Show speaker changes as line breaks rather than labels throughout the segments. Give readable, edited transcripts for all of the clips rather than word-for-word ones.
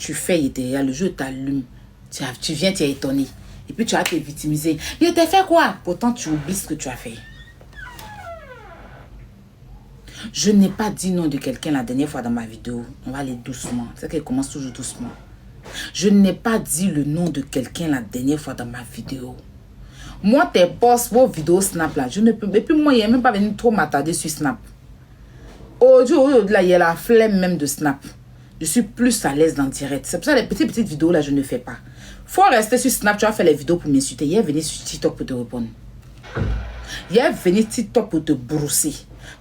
tu fais derrière, le jeu t'allume. Tu viens, tu es étonné. Et puis tu vas te victimiser. Il t'a fait quoi? Pourtant, tu oublies ce que tu as fait. Je n'ai pas dit non de quelqu'un la dernière fois dans ma vidéo. On va aller doucement. C'est qu'elle commence toujours doucement. Je n'ai pas dit le nom de quelqu'un la dernière fois dans ma vidéo. Moi, tes posts, vos vidéos Snap là, je ne peux. Et puis moi, il n'y a même pas venu trop m'attarder sur Snap. Au-delà, il y a la flemme même de Snap. Je suis plus à l'aise dans direct. C'est pour ça que les petites vidéos là, je ne fais pas. Faut rester sur Snap, tu vas faire les vidéos pour m'insulter. Il est venu sur TikTok pour te répondre. Il est venu TikTok pour te brousser.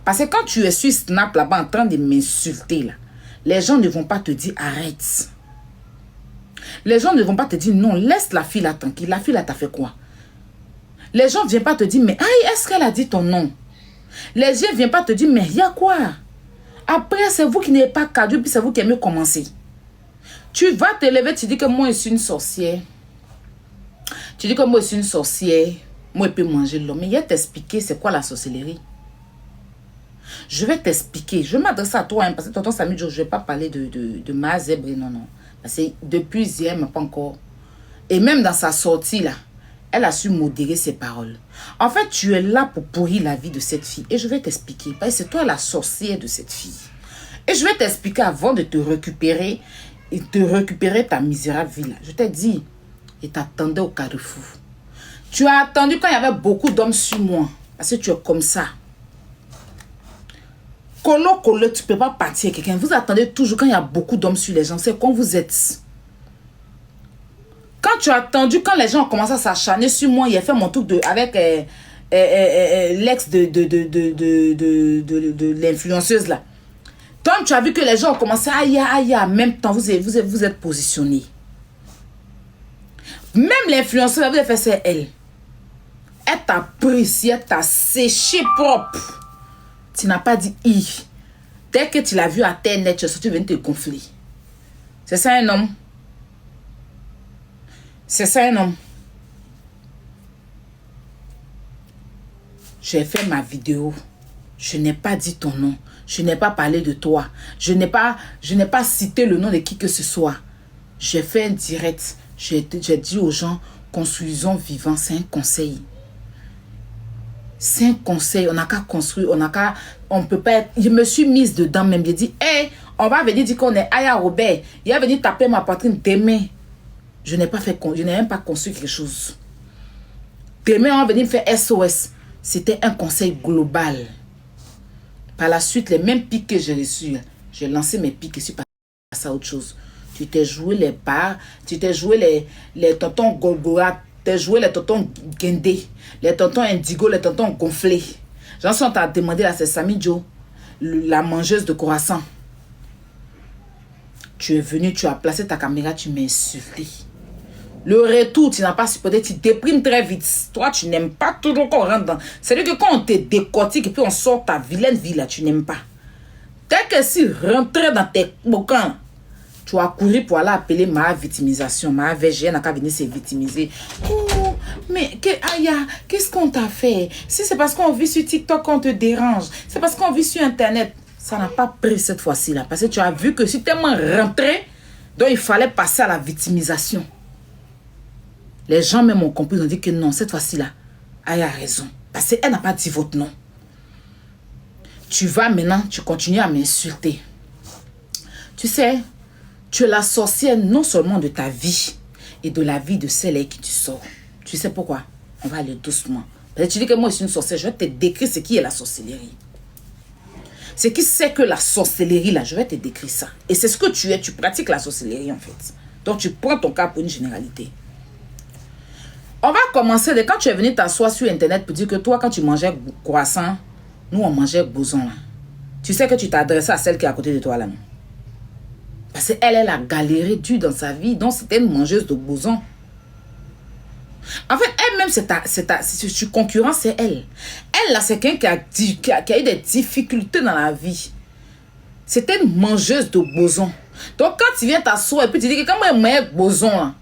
Parce que quand tu es sur Snap là-bas en train de m'insulter là, les gens ne vont pas te dire arrête. Les gens ne vont pas te dire non, laisse la fille là tranquille. La fille là t'a fait quoi? Les gens ne viennent pas te dire mais est-ce qu'elle a dit ton nom? Les gens ne viennent pas te dire mais il y a quoi? Après c'est vous qui n'êtes pas cadeau puis c'est vous qui aimez commencer. Tu vas te lever, tu dis que moi je suis une sorcière. Tu dis que moi je suis une sorcière. Moi je peux manger l'homme. Mais il va t'expliquer c'est quoi la sorcellerie. Je vais t'expliquer. Je vais m'adresser à toi hein, parce que tonton Samy, je ne vais pas parler de ma zèbre. Non. Parce que depuis hier, mais pas encore. Et même dans sa sortie là, elle a su modérer ses paroles. En fait, tu es là pour pourrir la vie de cette fille. Et je vais t'expliquer. Parce que c'est toi la sorcière de cette fille. Et je vais t'expliquer avant de te récupérer. Et te récupérer ta misérable vie là. Je t'ai dit, et t'attendais au carrefour. Tu as attendu quand il y avait beaucoup d'hommes sur moi. Parce que tu es comme ça. Colo, tu ne peux pas partir avec quelqu'un. Vous attendez toujours quand il y a beaucoup d'hommes sur les gens. C'est quand vous êtes. Quand tu as attendu, quand les gens ont commencé à s'acharner sur moi, il a fait mon truc avec l'ex de l'influenceuse là. Toi, tu as vu que les gens ont commencé à en même temps, vous êtes positionné. Même l'influenceuse, vous avez fait, c'est elle. Elle t'a pris ici, elle t'a séché propre. Tu n'as pas dit i. Dès que tu l'as vu à terre net, tu es sorti venir te gonfler. C'est ça un homme. C'est ça un homme. J'ai fait ma vidéo. Je n'ai pas dit ton nom. Je n'ai pas parlé de toi. Je n'ai pas cité le nom de qui que ce soit. J'ai fait un direct. J'ai dit aux gens, construisons vivant. C'est un conseil. C'est un conseil. On n'a qu'à construire. On peut pas être. Je me suis mise dedans même. J'ai dit, hey, on va venir dire qu'on est Aya Robert. Il va venir taper ma poitrine demain. Je n'ai même pas construit quelque chose. Demain, on va venir me faire SOS. C'était un conseil global. Par la suite, les mêmes pics que j'ai reçus, j'ai lancé mes pics et je suis passé à autre chose. Tu t'es joué les bars, tu t'es joué les tontons Golgora, tu t'es joué les tontons Gendé, les tontons Indigo, les tontons gonflés. J'en suis en train de demander à Sami Joe, la mangeuse de croissant. Tu es venu, tu as placé ta caméra, tu m'as insulté. Le retour, tu n'as pas supporté, tu déprimes très vite. Toi, tu n'aimes pas toujours qu'on rentre dans. C'est-à-dire que quand on te décortique et puis on sort ta vilaine vie là, tu n'aimes pas. Dès que si rentrer dans tes bouquins, tu as couru pour aller appeler ma victimisation. Ma VG n'a qu'à venir se victimiser. Oh, mais qu'est-ce qu'on t'a fait? Si c'est parce qu'on vit sur TikTok qu'on te dérange, c'est parce qu'on vit sur Internet. Ça n'a pas pris cette fois-ci là. Parce que tu as vu que si tellement rentré, donc il fallait passer à la victimisation. Les gens même ont compris, ils ont dit que non, cette fois-ci là, elle a raison. Parce qu'elle n'a pas dit votre nom. Tu vas maintenant, tu continues à m'insulter. Tu sais, tu es la sorcière non seulement de ta vie et de la vie de celle avec qui tu sors. Tu sais pourquoi? On va aller doucement. Parce que tu dis que moi je suis une sorcière, je vais te décrire ce qui est la sorcellerie. Ce qui c'est que la sorcellerie là, je vais te décrire ça. Et c'est ce que tu es, tu pratiques la sorcellerie en fait. Donc tu prends ton cas pour une généralité. On va commencer de quand tu es venu t'asseoir sur Internet pour dire que toi, quand tu mangeais croissant, nous, on mangeait boson. Là. Tu sais que tu t'adressais à celle qui est à côté de toi là. Non? Parce qu'elle a galéré dur dans sa vie. Donc, c'était une mangeuse de boson. En fait, elle-même, si tu concurrence, c'est elle. Elle, là, c'est quelqu'un qui a eu des difficultés dans la vie. C'était une mangeuse de boson. Donc, quand tu viens t'asseoir et puis tu dis que quand moi, je mange boson, là,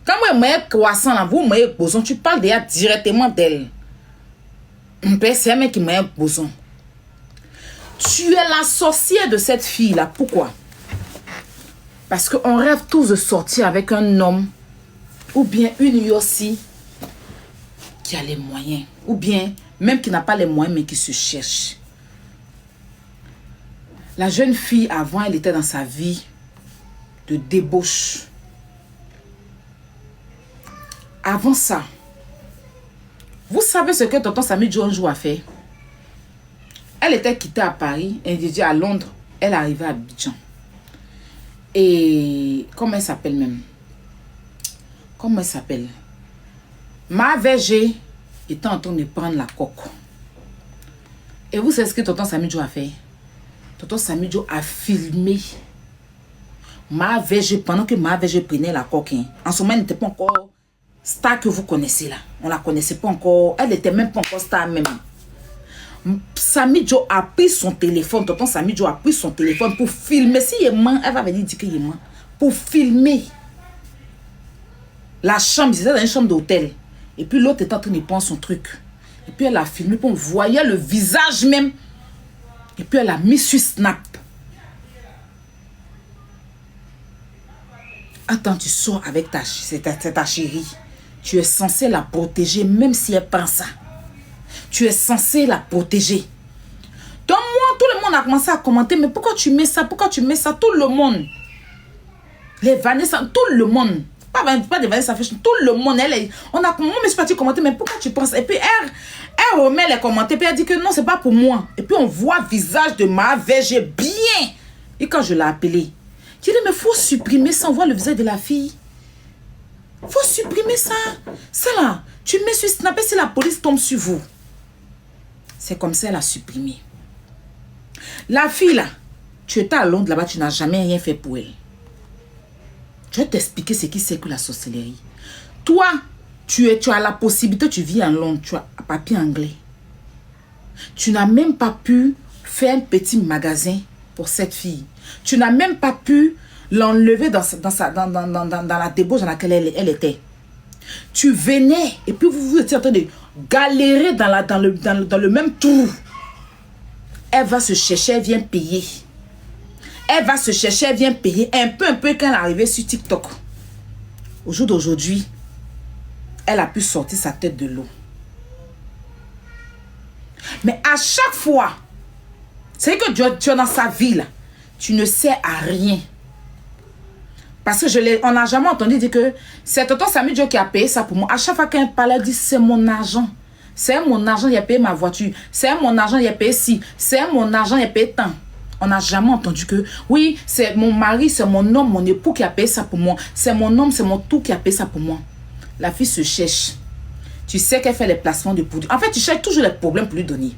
quand moi, je mange croissant, là, vous mangez boson, tu parles déjà directement d'elle. C'est un mec qui mange boson. Tu es la sorcière de cette fille-là. Pourquoi? Parce qu'on rêve tous de sortir avec un homme ou bien une Yossi qui a les moyens. Ou bien même qui n'a pas les moyens mais qui se cherche. La jeune fille avant, elle était dans sa vie de débauche. Avant ça, vous savez ce que tonton Samy Joe un jour a fait? Elle était quittée à Paris, elle était à Londres, elle est arrivée à Abidjan. Et comment elle s'appelle même? Comment elle s'appelle? Ma VG était en train de prendre la coque. Et vous savez ce que tonton Samy Joe a fait? Tonton Samy Joe a filmé Ma VG pendant que Ma VG prenait la coque. En ce moment, elle n'était pas encore star que vous connaissez là. On la connaissait pas encore. Elle n'était même pas encore star même. Samy Joe a pris son téléphone. Tonton Samy Joe a pris son téléphone pour filmer. Si il ment, elle va venir dire qu'il ment. Pour filmer la chambre. C'était dans une chambre d'hôtel. Et puis l'autre était en train de prendre son truc. Et puis elle a filmé. Puis on voyait le visage même. Et puis elle a mis sur Snap. Attends, tu sors avec ta chérie. Tu es censé la protéger même si elle prend ça. Tu es censé la protéger. Donc moi, tout le monde a commencé à commenter. Mais pourquoi tu mets ça? Pourquoi tu mets ça? Tout le monde. Les Vanessa, tout le monde. Pas des Vanessa Fashion, tout le monde. On a parti commenter. Mais pourquoi tu penses? Et puis elle remet les commentaires. Puis elle dit que non, c'est pas pour moi. Et puis on voit le visage de Ma VG bien. Et quand je l'ai appelée, j'ai dit mais faut supprimer ça. On voit le visage de la fille. Faut supprimer ça. Ça là, tu mets sur Snap et si la police tombe sur vous. C'est comme ça elle a supprimé. La fille là, tu étais à Londres là-bas, tu n'as jamais rien fait pour elle. Je vais t'expliquer ce qui c'est que la sorcellerie. Toi, tu as la possibilité, tu vis en Londres, tu as un papier anglais. Tu n'as même pas pu faire un petit magasin pour cette fille. Tu n'as même pas pu l'enlever dans la débauche dans laquelle elle était. Tu venais et puis vous étiez en train de galérer dans le même trou. Elle va se chercher, elle vient payer. Elle va se chercher, elle vient payer un peu quand elle est arrivée sur TikTok. Au jour d'aujourd'hui, elle a pu sortir sa tête de l'eau. Mais à chaque fois, c'est que tu es dans sa vie là, tu ne sais à rien. Parce que on n'a jamais entendu dire que c'est tonton Samy Joe qui a payé ça pour moi. À chaque fois qu'elle parle, elle dit c'est mon argent. C'est mon argent, il a payé ma voiture. C'est mon argent, il a payé ci. C'est mon argent, il a payé tant. On n'a jamais entendu que oui, c'est mon mari, c'est mon homme, mon époux qui a payé ça pour moi. C'est mon homme, c'est mon tout qui a payé ça pour moi. La fille se cherche. Tu sais qu'elle fait les placements de produits. En fait, tu cherches toujours les problèmes pour lui donner.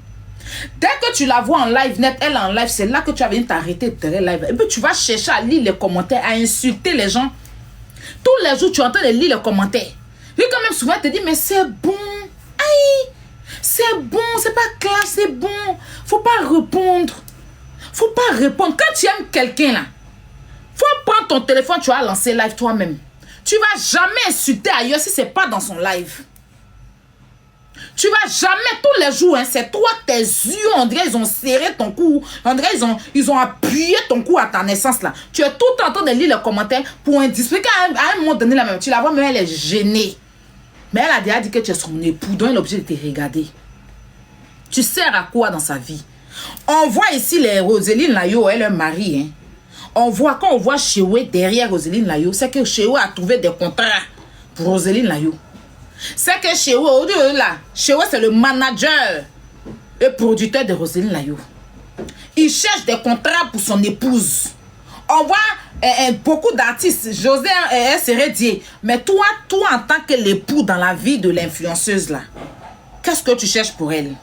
Dès que tu la vois en live net, elle en live, c'est là que tu vas venir t'arrêter de live. Et puis tu vas chercher à lire les commentaires, à insulter les gens. Tous les jours, tu es en train de lire les commentaires. Et quand même souvent, elle te dit, mais c'est bon. Aïe, c'est bon, c'est pas classe, c'est bon. Faut pas répondre. Faut pas répondre. Quand tu aimes quelqu'un là, faut prendre ton téléphone, tu vas lancer live toi-même. Tu vas jamais insulter ailleurs si c'est pas dans son live. Tu vas jamais tous les jours, hein, c'est toi, tes yeux, on dirait ils ont serré ton cou, on dirait ils ont appuyé ton cou à ta naissance là. Tu es tout en train de lire les commentaires pour expliquer à un moment donné la même. Tu la vois, mais elle est gênée. Mais elle a déjà dit que tu es son époux, donc elle est obligée de te regarder. Tu sers à quoi dans sa vie? On voit ici les Roseline Layo, elle est un mari. Hein. Quand on voit Chewe derrière Roseline Layo, c'est que Chewe a trouvé des contrats pour Roseline Layo. C'est que Chewe, Chewe c'est le manager et producteur de Roseline Layo. Il cherche des contrats pour son épouse. On voit beaucoup d'artistes, José serait dit, mais toi en tant que l'époux dans la vie de l'influenceuse là, qu'est-ce que tu cherches pour elle?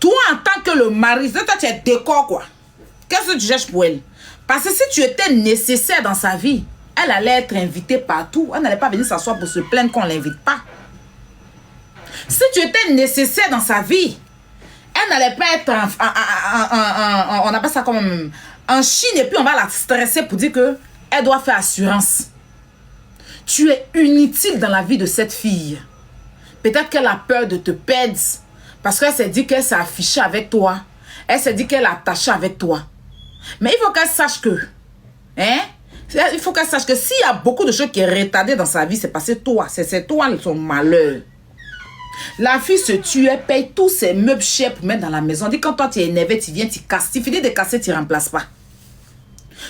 Toi en tant que le mari, toi tu es décor quoi. Qu'est-ce que tu cherches pour elle? Parce que si tu étais nécessaire dans sa vie, elle allait être invitée partout. Elle n'allait pas venir s'asseoir pour se plaindre qu'on ne l'invite pas. Si tu étais nécessaire dans sa vie, elle n'allait pas être on appelle ça comme en Chine et puis on va la stresser pour dire que elle doit faire assurance. Tu es inutile dans la vie de cette fille. Peut-être qu'elle a peur de te perdre parce qu'elle s'est dit qu'elle s'est affichée avec toi. Elle s'est dit qu'elle est attachée avec toi. Mais il faut qu'elle sache que, hein, il faut qu'elle sache que s'il y a beaucoup de choses qui est retardées dans sa vie, c'est parce que toi, c'est toi son malheur. La fille se tue, elle paye tous ses meubles chers pour mettre dans la maison. Dit quand toi tu es énervé, tu viens, tu casses. Tu finis de casser, tu ne remplaces pas.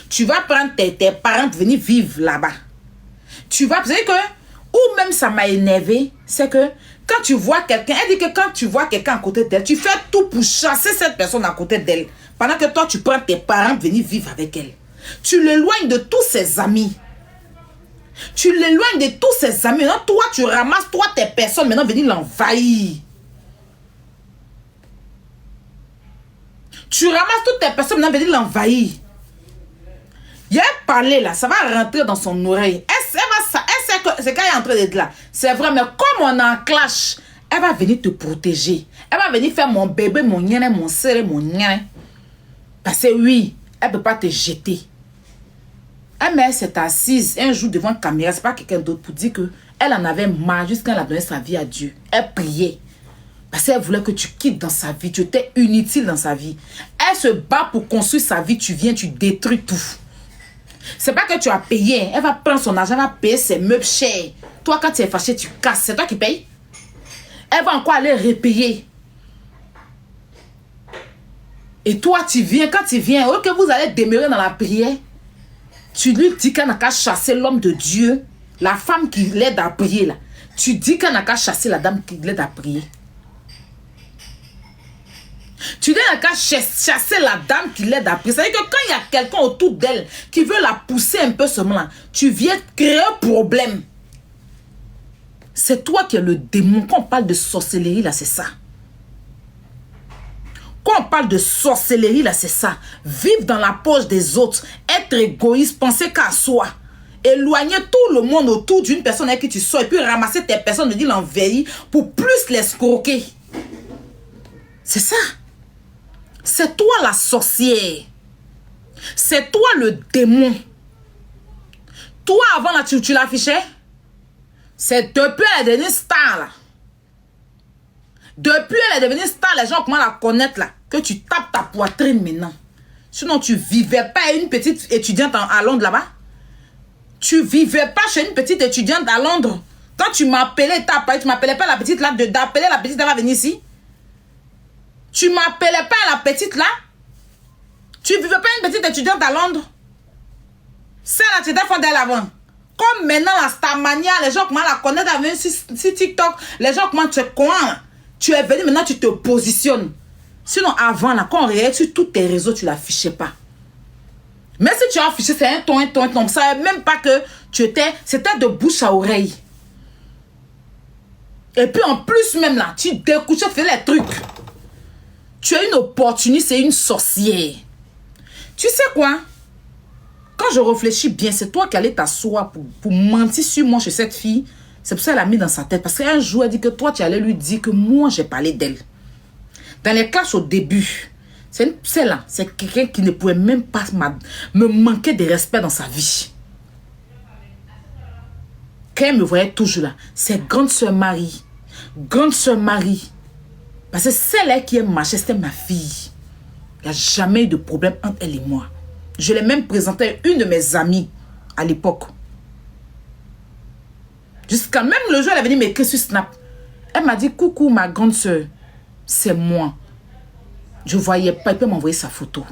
Tu vas prendre tes parents pour venir vivre là-bas. Tu vas, vous savez que, ou même ça m'a énervé, c'est que quand tu vois quelqu'un, elle dit que quand tu vois quelqu'un à côté d'elle, tu fais tout pour chasser cette personne à côté d'elle. Pendant que toi, tu prends tes parents pour venir vivre avec elle. Tu l'éloignes de tous ses amis. Tu l'éloignes de tous ses amis. Maintenant, toi, tu ramasses, toi, tes personnes, maintenant, venir l'envahir. Tu ramasses toutes tes personnes, maintenant, venir l'envahir. Il y a parlé là, ça va rentrer dans son oreille. Elle sait que c'est quand elle est en train d'être là. C'est vrai, mais comme on est en clash, elle va venir te protéger. Elle va venir faire mon bébé, mon nien, mon serré, mon nien. Parce que oui, elle ne peut pas te jeter. Elle mère s'est assise un jour devant la caméra, c'est pas quelqu'un d'autre, pour dire qu'elle en avait marre jusqu'à elle a donné sa vie à Dieu. Elle priait. Parce qu'elle voulait que tu quittes dans sa vie. Tu étais inutile dans sa vie. Elle se bat pour construire sa vie. Tu viens, tu détruis tout. C'est pas que tu as payé. Elle va prendre son argent, elle va payer ses meubles chers. Toi, quand tu es fâché, tu casses. C'est toi qui payes. Elle va encore aller repayer. Et toi, tu viens. Quand tu viens, au lieu que vous allez demeurer dans la prière, tu lui dis qu'elle n'a qu'à chasser l'homme de Dieu, la femme qui l'aide à prier là. Tu dis qu'elle n'a qu'à chasser la dame qui l'aide à prier. Tu dis qu'elle n'a qu'à chasser la dame qui l'aide à prier. C'est-à-dire que quand il y a quelqu'un autour d'elle qui veut la pousser un peu seulement là, tu viens créer un problème. C'est toi qui es le démon. Quand on parle de sorcellerie là, c'est ça. Quand on parle de sorcellerie, là, c'est ça. Vivre dans la poche des autres, être égoïste, penser qu'à soi. Éloigner tout le monde autour d'une personne avec qui tu sors et puis ramasser tes personnes, de dire l'envahir pour plus l'escroquer. C'est ça. C'est toi la sorcière. C'est toi le démon. Toi, avant, là, tu l'affichais. C'est depuis elle est devenue star, là. Depuis elle est devenue star, les gens commencent à la connaître, là. Que tu tapes ta poitrine maintenant. Sinon, tu vivais pas une petite étudiante à Londres là-bas. Tu vivais pas chez une petite étudiante à Londres. Quand tu m'appelais, tu m'appelais pas la petite là, d'appeler la petite, elle va venir ici. Tu m'appelais pas la petite là. Tu vivais pas une petite étudiante à Londres. Celle-là, tu étais fondée avant. Comme maintenant, la Starmania, les gens commencent à la connaître, elle vient sur TikTok. Les gens commencent à te connaître. Tu es venu, maintenant, tu te positionnes. Sinon, avant, là, quand on réagit sur tous tes réseaux, tu ne l'affichais pas. Mais si tu as affiché, c'est un ton. On ne savait même pas que tu étais... C'était de bouche à oreille. Et puis, en plus, même là, tu découchais, tu fais les trucs. Tu es une opportuniste et une sorcière. Tu sais quoi? Quand je réfléchis bien, c'est toi qui allais t'asseoir pour mentir sur moi chez cette fille. C'est pour ça qu'elle a mis dans sa tête. Parce qu'un jour, elle dit que toi, tu allais lui dire que moi, j'ai parlé d'elle. Dans les classes au début, celle-là, c'est quelqu'un qui ne pouvait même pas me manquer de respect dans sa vie. Quand elle me voyait toujours là, c'est grande sœur Marie. Grande sœur Marie. Parce que celle-là qui est marchée, c'était ma fille. Il n'y a jamais eu de problème entre elle et moi. Je l'ai même présenté à une de mes amies à l'époque. Jusqu'à même le jour, elle est venue m'écrire sur Snap. Elle m'a dit, coucou ma grande soeur, c'est moi. Je ne voyais pas, elle peut m'envoyer sa photo.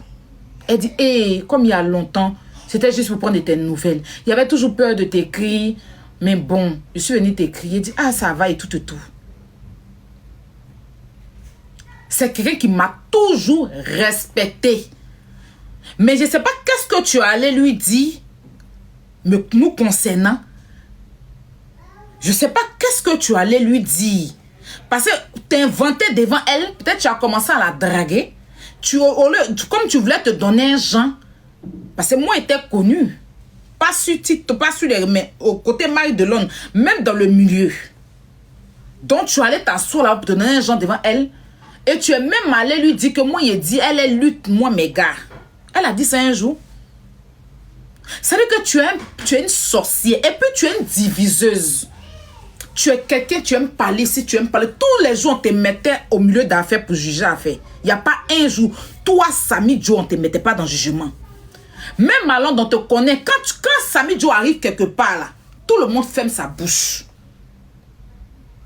Elle dit, hey, comme il y a longtemps, c'était juste pour prendre tes nouvelles. Il y avait toujours peur de t'écrire, mais bon, je suis venue t'écrire. Elle dit, ah ça va et tout. C'est quelqu'un qui m'a toujours respecté. Mais je ne sais pas qu'est-ce que tu allais lui dire, nous concernant. Je ne sais pas qu'est-ce que tu allais lui dire. Parce que tu inventais devant elle, peut-être tu as commencé à la draguer. Comme tu voulais te donner un genre. Parce que moi, j'étais connu. Pas sur TikTok, pas sur les... Mais au côté Marie de Londres, même dans le milieu. Donc tu allais t'asseoir là pour te donner un genre devant elle. Et tu es même allé lui dire que moi, il dit, elle est lutte, moi, mes gars. Elle a dit ça un jour. Ça veut dire que tu es une sorcière. Et puis tu es une diviseuse. Tu es quelqu'un, tu aimes parler, si tu aimes parler, tous les jours on te mettait au milieu d'affaires pour juger affaires. Il n'y a pas un jour, toi, Samy Joe, on ne te mettait pas dans le jugement. Même à Londres, on te connaît. Quand Samy Joe arrive quelque part, là, tout le monde ferme sa bouche.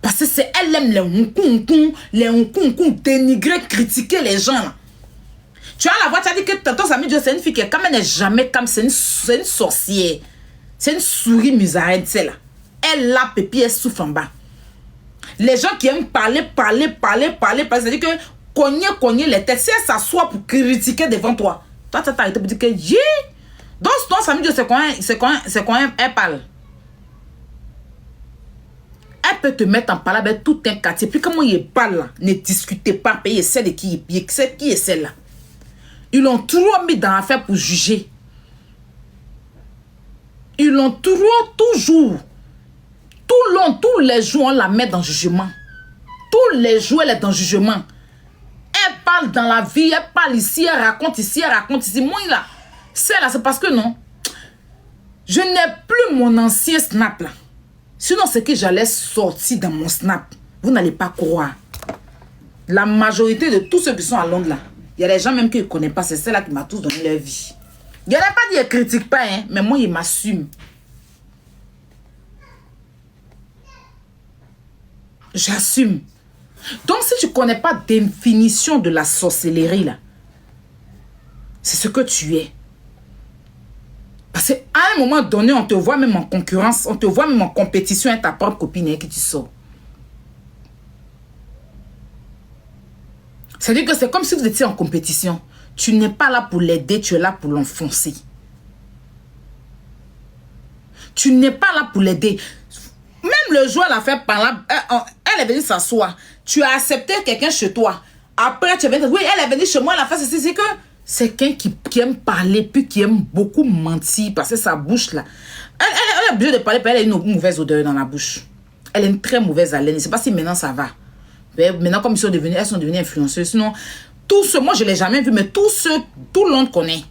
Parce que c'est elle aime les houkoun, dénigrer, critiquer les gens. Là. Tu as la voix, tu as dit que tonton Samy Joe, c'est une fille qui est quand même n'est jamais comme, c'est une sorcière. C'est une souris musarène, c'est là. Elle l'a pépi, elle souffle en bas. Les gens qui aiment parler, c'est-à-dire que cogner les têtes, si elle s'assoit pour critiquer devant toi, toi, tu as arrêté pour dire que, yeah! Donc, ton Samy Joe, c'est quand elle parle. Elle peut te mettre en parole avec tout un quartier. Puis comment il parle là, ne discutez pas, payez celle de qui est celle-là. Ils l'ont toujours mis dans l'affaire pour juger. Ils l'ont toujours. Tout long, tous les jours, on la met dans le jugement. Tous les jours, elle est dans le jugement. Elle parle dans la vie, elle parle ici, elle raconte ici. Moi, là, c'est là, c'est parce que non. Je n'ai plus mon ancien snap là. Sinon, c'est que j'allais sortir dans mon snap. Vous n'allez pas croire. La majorité de tous ceux qui sont à Londres là, il y a des gens même qui ne connaissent pas, c'est celle-là qui m'a tous donné leur vie. Il n'y a pas dit qu'ils ne critiquent pas, hein, mais moi, ils m'assument. J'assume. Donc, si tu ne connais pas la définition de la sorcellerie, là, c'est ce que tu es. Parce qu'à un moment donné, on te voit même en concurrence, on te voit même en compétition avec ta propre copine et que tu sors. C'est-à-dire que c'est comme si vous étiez en compétition. Tu n'es pas là pour l'aider, tu es là pour l'enfoncer. Tu n'es pas là pour l'aider. Même le jour, elle a fait parler, elle est venue s'asseoir. Tu as accepté quelqu'un chez toi. Après, tu es venu, oui, elle est venue chez moi, elle a fait ceci, c'est que c'est quelqu'un qui aime parler, puis qui aime beaucoup mentir, parce que sa bouche là, elle est obligée de parler, puis elle a une mauvaise odeur dans la bouche. Elle a une très mauvaise haleine. Je ne sais pas si maintenant ça va. Mais maintenant, comme elles sont devenues influenceuses, sinon, tout ce, moi je ne l'ai jamais vu, mais tout le monde connaît.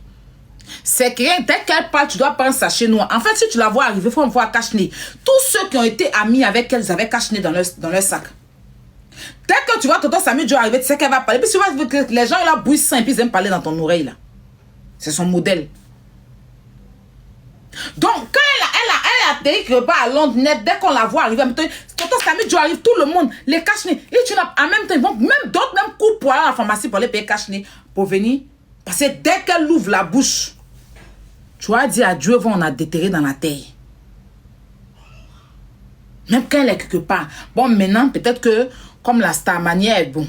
C'est que dès qu'elle parle, tu dois prendre sa chez noire. En fait, si tu la vois arriver, il faut me voir cache-nez. Tous ceux qui ont été amis avec elle, ils avaient cache-nez dans leur sac. Dès que tu vois tonton Samy Joe arriver, tu sais qu'elle va parler. Puis tu vois que les gens là bouillent sang et puis ils aiment parler dans ton oreille là. C'est son modèle. Donc, quand elle a atterri quelque part à Londres, net, dès qu'on la voit arriver, tonton Samy Joe arrive, tout le monde, les cache-nez. Et tu n'as en même temps, ils vont même d'autres même coupent pour aller à la pharmacie pour aller payer cache-nez pour venir. Parce que dès qu'elle ouvre la bouche, tu vas dire à Dieu, on a déterré dans la terre. Même quand elle est quelque part. Bon, maintenant, peut-être que, comme la star manière, bon,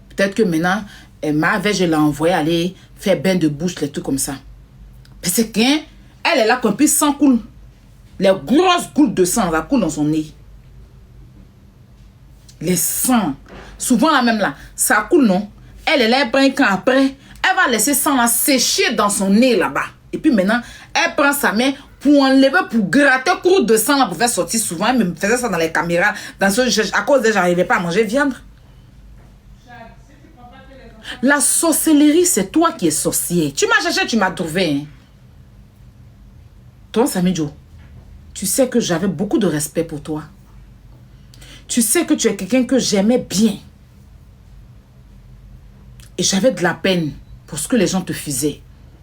peut-être que maintenant, je l'ai envoyé aller faire bain de bouche, les trucs comme ça. Parce qu'elle est là quand puis sang coule. Les grosses gouttes de sang, ça coule dans son nez. Les sangs. Souvent, là même là, ça coule, non? Elle est là, quand après, elle va laisser sang là sécher dans son nez là-bas. Et puis maintenant, elle prend sa main pour enlever, pour gratter cours de sang là, pour faire sortir souvent. Elle me faisait ça dans les caméras. À cause de j'arrivais pas à manger viande. La sorcellerie, c'est toi qui es sorcier. Tu m'as cherché, tu m'as trouvé. Hein. Toi, Samy Joe, tu sais que j'avais beaucoup de respect pour toi. Tu sais que tu es quelqu'un que j'aimais bien. Et j'avais de la peine pour ce que les gens te faisaient.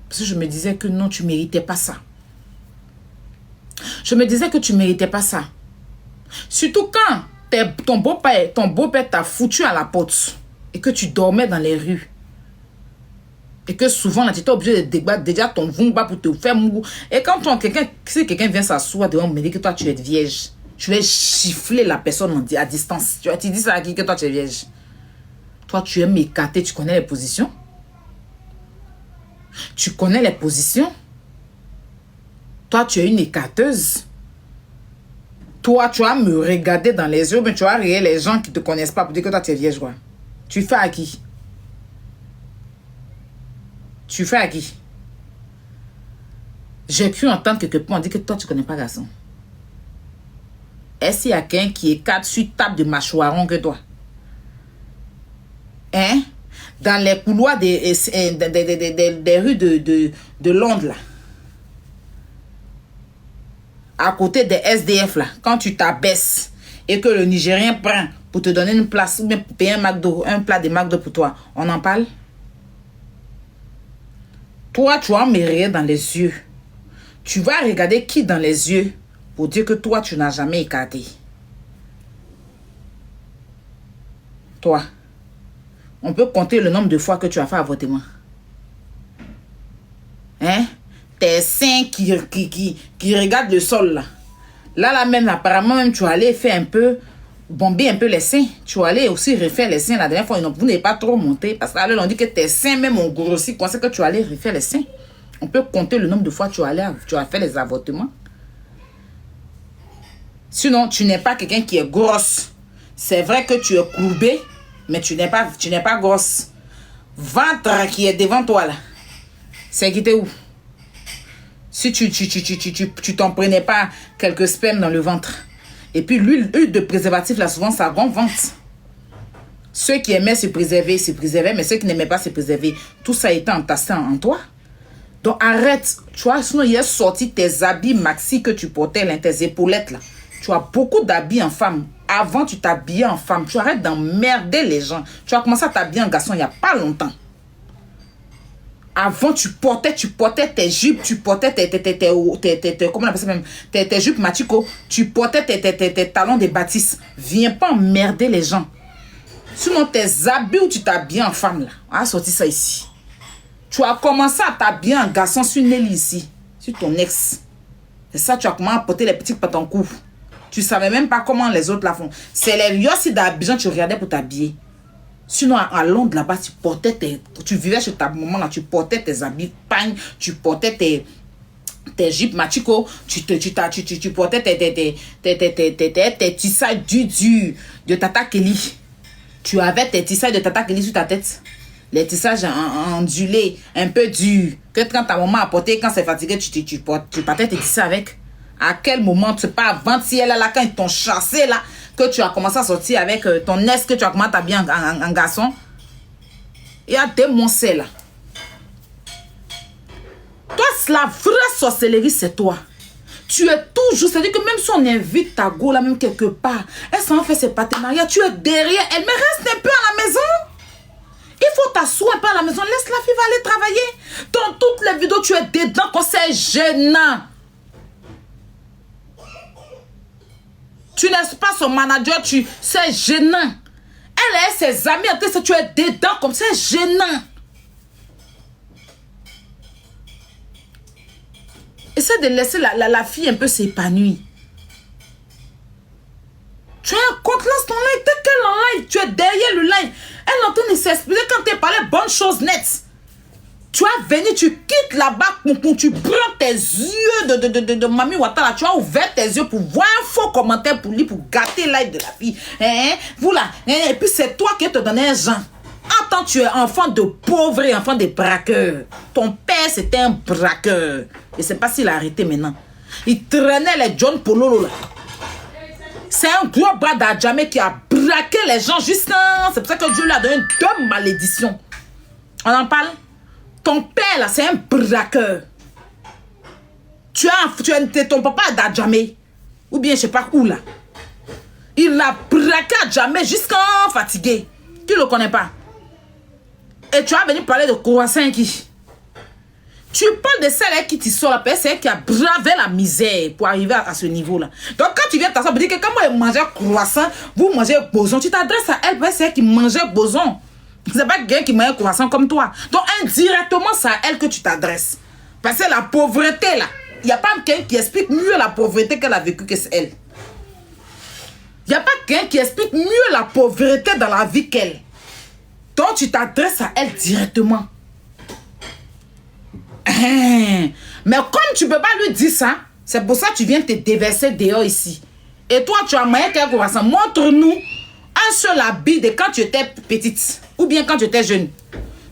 Parce que je me disais que non, tu ne méritais pas ça. Je me disais que tu ne méritais pas ça. Surtout quand ton beau-père t'a foutu à la porte et que tu dormais dans les rues. Et que souvent, là, tu étais obligé de débattre déjà ton vumba pour te faire mou. Et quand si quelqu'un vient s'asseoir devant me dire que toi, tu es vierge, je vais chiffler la personne à distance. Tu dis ça à qui que toi, tu es vierge. Toi, tu aimes m'écarter, tu connais les positions. Tu connais les positions. Toi, tu es une écarteuse. Toi, tu vas me regarder dans les yeux, mais tu vas regarder les gens qui ne te connaissent pas pour dire que toi, tu es vierge. Quoi. Tu fais à qui? Tu fais à qui? J'ai cru entendre quelque part, on dit que toi, tu ne connais pas garçon. Est-ce qu'il y a quelqu'un qui écarte sur table de mâchoiron que toi? Hein? Dans les couloirs des rues de Londres, là. À côté des SDF, là. Quand tu t'abaisses et que le Nigérien prend pour te donner une place ou bien pour payer un plat de McDo pour toi, on en parle? Toi, tu vas me regarder dans les yeux. Tu vas regarder qui dans les yeux pour dire que toi, tu n'as jamais écarté. Toi, on peut compter le nombre de fois que tu as fait avortement. Hein? Tes seins qui regardent le sol là. Là même, apparemment, même, tu allais faire un peu, bomber un peu les seins. Tu allais aussi refaire les seins. La dernière fois, vous n'avez pas trop monté. Parce que là, on dit que tes seins même ont grossi. Quand c'est que tu allais refaire les seins? On peut compter le nombre de fois que tu as fait les avortements. Sinon, tu n'es pas quelqu'un qui est grosse. C'est vrai que tu es courbé, mais tu n'es pas grosse. Ventre qui est devant toi là. C'est qui t'es où? Si tu t'en prenais pas quelques spermes dans le ventre. Et puis l'huile de préservatif là, souvent ça rend ventre. Ceux qui aimaient se préserver, mais ceux qui n'aimaient pas se préserver, tout ça était entassé en toi. Donc arrête, tu vois, sinon il est sorti tes habits maxi que tu portais là, tes épaulettes là. Tu as beaucoup d'habits en femme. Avant tu t'habillais en femme. Tu arrêtes d'emmerder les gens. Tu as commencé à t'habiller en garçon il n'y a pas longtemps. Avant, tu portais tes jupes, tu portais comment on appelle ça même, tes jupes Machiko, tu portais tes talons de bâtisse. Viens pas emmerder les gens. Sinon, tes habits où tu t'habilles en femme, là, on a sorti ça ici. Tu as commencé à t'habiller en garçon sur Nelly ici, sur ton ex. C'est ça, tu as commencé à porter les petits patancous. Tu savais même pas comment les autres la font. C'est les lieux aussi d'Abidjan, tu regardais pour t'habiller. Sinon, à Londres, là-bas, tu vivais chez ta maman, là, tu portais tes habits pagne, tu portais tes jupes Machiko, tu portais tes tissages durs de Tata Kelly. Tu avais tes tissages de Tata Kelly sur ta tête. Les tissages ondulés, un peu durs. Que quand ta maman a porté, quand c'est fatigué, tu portais tes tissages avec. À quel moment, tu sais pas, avant-hier, là, quand ils t'ont chassé, là, que tu as commencé à sortir avec ton ex, que tu as commencé à t'habiller en garçon. Il y a des monstres là. Toi, la vraie sorcellerie, c'est toi. Tu es toujours, c'est-à-dire que même si on invite ta go là, même quelque part, elle s'en fait ses partenariats, tu es derrière elle, mais reste un peu à la maison. Il faut t'asseoir un peu à la maison, laisse la fille va aller travailler. Dans toutes les vidéos, tu es dedans quand c'est gênant. Tu n'es pas son manager, c'est gênant. Elle et ses amis, tu es dedans comme c'est gênant. Essaie de laisser la fille un peu s'épanouir. Tu as un compte, lance ton live. Dès qu'elle en live, tu es derrière le live. Elle entend de s'expliquer quand tu parlé bonnes choses nettes. Tu as venu, tu quittes là-bas, tu prends tes yeux de Mami Ouattara, tu as ouvert tes yeux pour voir un faux commentaire pour lui, pour gâter l'aide de la fille. Hein? Vous là, et puis c'est toi qui te donnais un genre. Attends, tu es enfant de pauvre et enfant de braqueur. Ton père, c'était un braqueur. Je ne sais pas s'il a arrêté maintenant. Il traînait les John Polo là. C'est un gros bras d'Adjamé qui a braqué les gens jusqu'à... C'est pour ça que Dieu lui a donné deux malédictions. On en parle? Ton père là, c'est un braqueur. Ton papa est d'Adjamé. Ou bien je sais pas où là. Il a braqué Adjamé jusqu'à fatigué. Tu le connais pas. Et tu as venu parler de croissant qui. Tu parles de celle qui t'y sort la paix, c'est elle qui a bravé la misère pour arriver à ce niveau-là. Donc quand tu viens t'asseoir, tu dis que quand moi je mangeais croissant, vous mangez boson. Tu t'adresses à elle, c'est elle qui mangeait boson. C'est pas quelqu'un qui mange croissant comme toi. Donc indirectement, c'est à elle que tu t'adresses. Parce que la pauvreté là, il n'y a pas quelqu'un qui explique mieux la pauvreté qu'elle a vécue que c'est elle. Il n'y a pas quelqu'un qui explique mieux la pauvreté dans la vie qu'elle. Donc tu t'adresses à elle directement. Mais comme tu ne peux pas lui dire ça, c'est pour ça que tu viens te déverser dehors ici. Et toi, tu as moyen qu'elle croissant. Montre-nous un seul habit de quand tu étais petite ou bien quand tu étais jeune.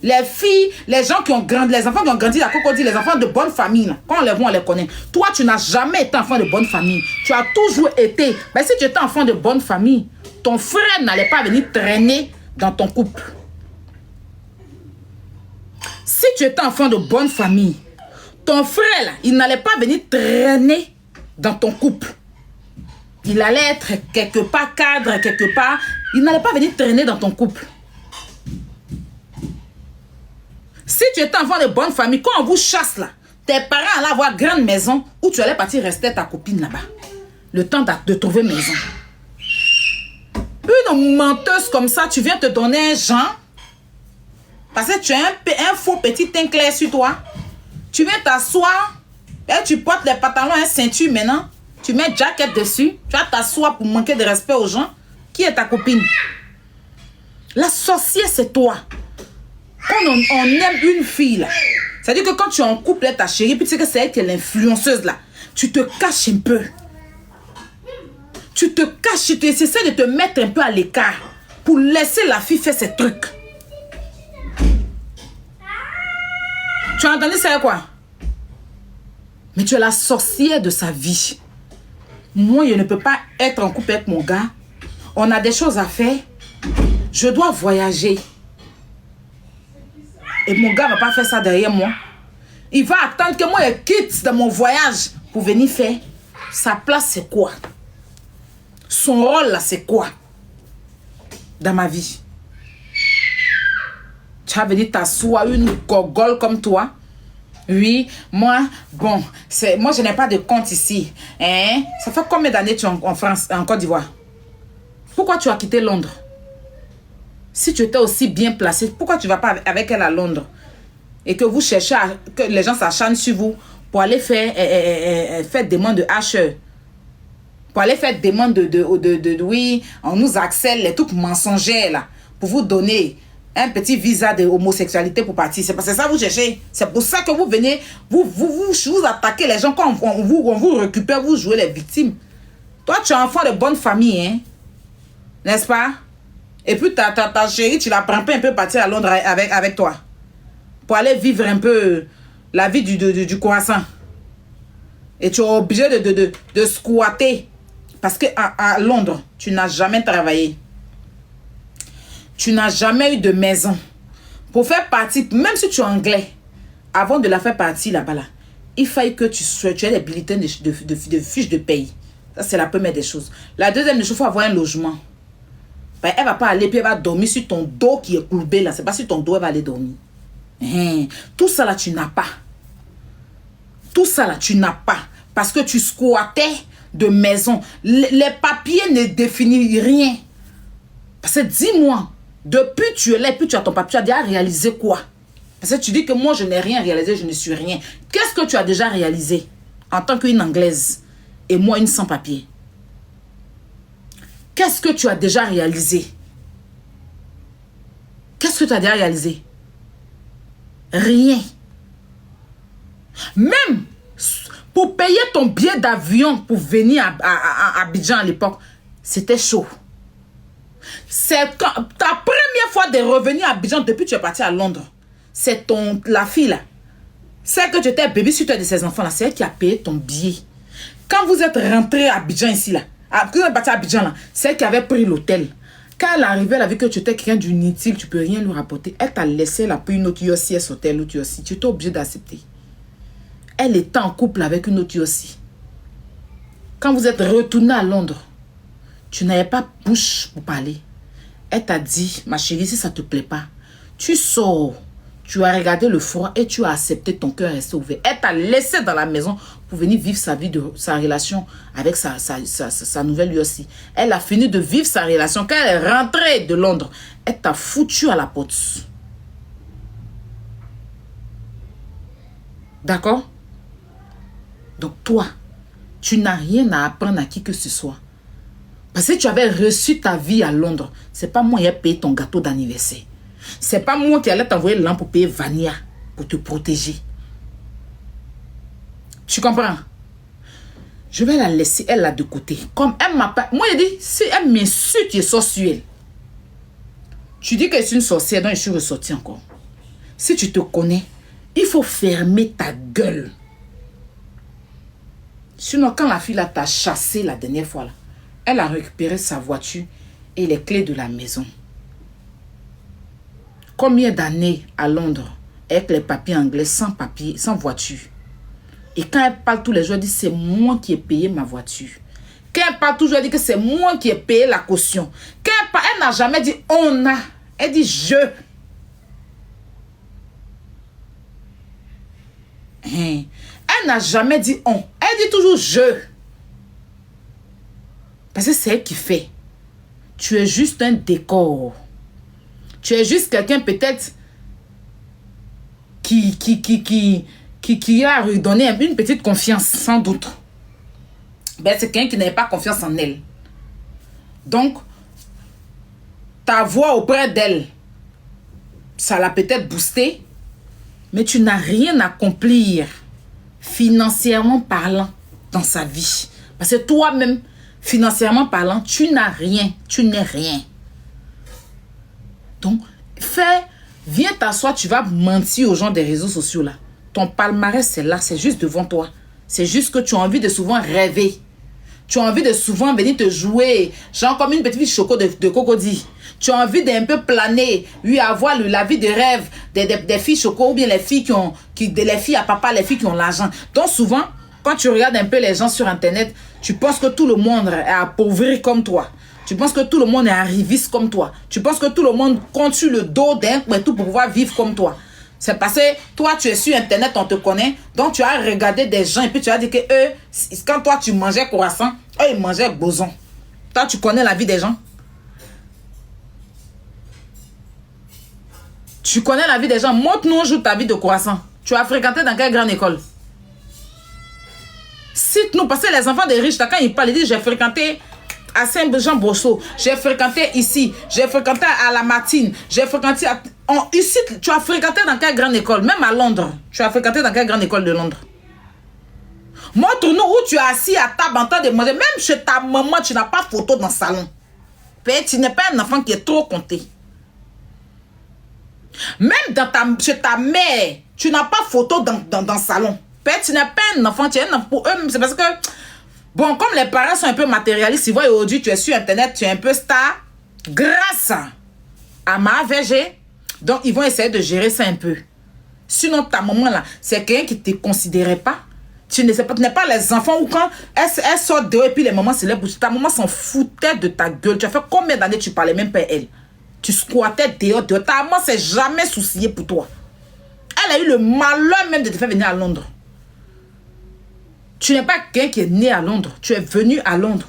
Les filles, les gens qui ont grandi, les enfants qui ont grandi, la coco dit les enfants de bonne famille, là, quand on les voit, on les connaît. Toi, tu n'as jamais été enfant de bonne famille. Tu as toujours été. Mais si tu étais enfant de bonne famille, ton frère n'allait pas venir traîner dans ton couple. Si tu étais enfant de bonne famille, ton frère, là, il n'allait pas venir traîner dans ton couple. Il allait être quelque part cadre, quelque part. Il n'allait pas venir traîner dans ton couple. Si tu étais enfant de bonne famille, quand on vous chasse là, tes parents allaient avoir grande maison où tu allais partir rester ta copine là-bas. Le temps de trouver maison. Une menteuse comme ça, tu viens te donner un genre. Parce que tu as un faux petit teint clair sur toi. Tu viens t'asseoir. Et tu portes les pantalons et un ceinture maintenant. Tu mets jacket dessus. Tu vas t'asseoir pour manquer de respect aux gens. Qui est ta copine? La sorcière, c'est toi. Quand on aime une fille, là, c'est-à-dire que quand tu es en couple avec ta chérie, puis tu sais que c'est elle qui est l'influenceuse, là, tu te caches un peu. Tu te caches, tu essaies de te mettre un peu à l'écart pour laisser la fille faire ses trucs. Tu as entendu ça quoi? Mais tu es la sorcière de sa vie. Moi, je ne peux pas être en couple avec mon gars. On a des choses à faire. Je dois voyager. Et mon gars ne va pas faire ça derrière moi. Il va attendre que moi, je quitte de mon voyage pour venir faire. Sa place, c'est quoi? Son rôle, là, c'est quoi? Dans ma vie. Tu vas venir t'asseoir une gogole comme toi. Oui, moi, bon, moi, je n'ai pas de compte ici. Hein? Ça fait combien d'années tu es en France, en Côte d'Ivoire? Pourquoi tu as quitté Londres? Si tu étais aussi bien placé, pourquoi tu ne vas pas avec elle à Londres? Et que vous cherchez que les gens s'acharnent sur vous pour aller faire demande de HR. Pour aller faire demande oui, on nous accèle les trucs mensongers là. Pour vous donner un petit visa de homosexualité pour partir. C'est parce que ça vous cherchez. C'est pour ça que vous venez, vous attaquez les gens. Quand on vous récupère, vous jouez les victimes. Toi, tu es enfant de bonne famille, hein? N'est-ce pas? Et puis ta chérie, tu la prends pas un peu partir à Londres avec toi. Pour aller vivre un peu la vie du croissant. Et tu es obligé de squatter. Parce qu'à Londres, tu n'as jamais travaillé. Tu n'as jamais eu de maison. Pour faire partie, même si tu es anglais, avant de la faire partie là-bas, là, il fallait que tu aies les bulletins de fiches de paye. Ça, c'est la première des choses. La deuxième des choses, il faut avoir un logement. Ben, elle ne va pas aller, puis elle va dormir sur ton dos qui est courbé là. C'est pas sur ton dos, elle va aller dormir. Tout ça là, tu n'as pas. Tout ça là, tu n'as pas. Parce que tu squattais de maison. Les papiers ne définissent rien. Parce que dis-moi, depuis tu es là, puis tu as ton papier, tu as déjà réalisé quoi? Parce que tu dis que moi, je n'ai rien réalisé, je ne suis rien. Qu'est-ce que tu as déjà réalisé en tant qu'une Anglaise et moi, une sans-papier? Qu'est-ce que tu as déjà réalisé? Qu'est-ce que tu as déjà réalisé? Rien. Même pour payer ton billet d'avion pour venir à Abidjan à l'époque, c'était chaud. C'est ta première fois de revenir à Abidjan depuis que tu es parti à Londres. C'est la fille là. Celle que tu étais bébé sur toi de ses enfants là. C'est elle qui a payé ton billet. Quand vous êtes rentré à Abidjan ici là. Quand vous êtes parti à Abidjan là. C'est elle qui avait pris l'hôtel. Quand elle est arrivée, elle a vu que tu étais quelqu'un d'inutile. Tu ne peux rien lui rapporter. Elle t'a laissé la puis une autre aussi à hôtel où tu aussi. Tu étais obligé d'accepter. Elle était en couple avec une autre aussi. Quand vous êtes retourné à Londres, tu n'avais pas bouche pour parler. Elle t'a dit, ma chérie, si ça ne te plaît pas, tu sors. Tu as regardé le froid et tu as accepté, ton cœur resté ouvert. Elle t'a laissé dans la maison pour venir vivre sa vie, sa relation avec sa nouvelle lui aussi. Elle a fini de vivre sa relation. Quand elle est rentrée de Londres, elle t'a foutu à la porte. D'accord? Donc toi, tu n'as rien à apprendre à qui que ce soit. Parce que tu avais reçu ta vie à Londres. C'est pas moi qui ai payé ton gâteau d'anniversaire. C'est pas moi qui allais t'envoyer l'argent pour payer Vania, pour te protéger. Tu comprends? Je vais la laisser, elle là de côté. Comme elle m'a pas... Moi, je dis, si elle m'insulte, je sors sur elle. Tu dis que je suis une sorcière, donc je suis ressortie encore. Si tu te connais, il faut fermer ta gueule. Sinon, quand la fille là t'a chassé la dernière fois, là, elle a récupéré sa voiture et les clés de la maison. Combien d'années à Londres avec les papiers anglais, sans papier, sans voiture? Et quand elle parle tous les jours, elle dit c'est moi qui ai payé ma voiture. Quand elle parle toujours, elle dit que c'est moi qui ai payé la caution. Quand elle parle, elle n'a jamais dit on a. Elle dit je. Elle n'a jamais dit on. Elle dit toujours je. Parce que c'est elle qui fait. Tu es juste un décor. Tu es juste quelqu'un peut-être qui a redonné une petite confiance, sans doute. Ben, c'est quelqu'un qui n'avait pas confiance en elle. Donc, ta voix auprès d'elle, ça l'a peut-être boosté, mais tu n'as rien à accomplir financièrement parlant dans sa vie. Parce que toi-même, financièrement parlant, tu n'as rien. Tu n'es rien. Donc, viens t'asseoir, tu vas mentir aux gens des réseaux sociaux là. Ton palmarès, c'est là, c'est juste devant toi. C'est juste que tu as envie de souvent rêver. Tu as envie de souvent venir te jouer, genre comme une petite fille choco de Cocody. Tu as envie d'un peu planer, oui, avoir la vie de rêve des filles choco, ou bien les filles les filles à papa, les filles qui ont l'argent. Donc souvent, quand tu regardes un peu les gens sur Internet, tu penses que tout le monde est appauvri comme toi. Tu penses que tout le monde est arriviste comme toi. Tu penses que tout le monde compte sur le dos d'un tout pour pouvoir vivre comme toi. C'est parce que toi, tu es sur Internet, on te connaît. Donc, tu as regardé des gens et puis tu as dit que eux, quand toi, tu mangeais croissant, eux, ils mangeaient boson. Toi, tu connais la vie des gens. Tu connais la vie des gens. Montre-nous un jour ta vie de croissant. Tu as fréquenté dans quelle grande école? Cite-nous, parce que les enfants des riches, quand ils parlent, ils disent, j'ai fréquenté à Saint-Jean-Bosso, j'ai fréquenté ici, j'ai fréquenté à la Martine, j'ai fréquenté ici, tu as fréquenté dans quelle grande école? Même à Londres, tu as fréquenté dans quelle grande école de Londres? Montre-nous où tu es assis à table en train de manger. Même chez ta maman, tu n'as pas photo dans le salon. Tu n'es pas un enfant qui est trop compté. Même chez ta mère, tu n'as pas photo dans le salon. Tu n'es pas un enfant, tu es un enfant. Pour eux, c'est parce que bon, comme les parents sont un peu matérialistes, ils voient aujourd'hui, tu es sur Internet, tu es un peu star, grâce à ma VG. Donc, ils vont essayer de gérer ça un peu. Sinon, ta maman, là, c'est quelqu'un qui ne te considérait pas. Tu n'es pas les enfants ou quand elle sort dehors et puis les mamans se lèvent. Ta maman s'en foutait de ta gueule. Tu as fait combien d'années tu parlais même pas elle? Tu squattais dehors. Ta maman s'est jamais souciée pour toi. Elle a eu le malheur même de te faire venir à Londres. Tu n'es pas quelqu'un qui est né à Londres. Tu es venu à Londres.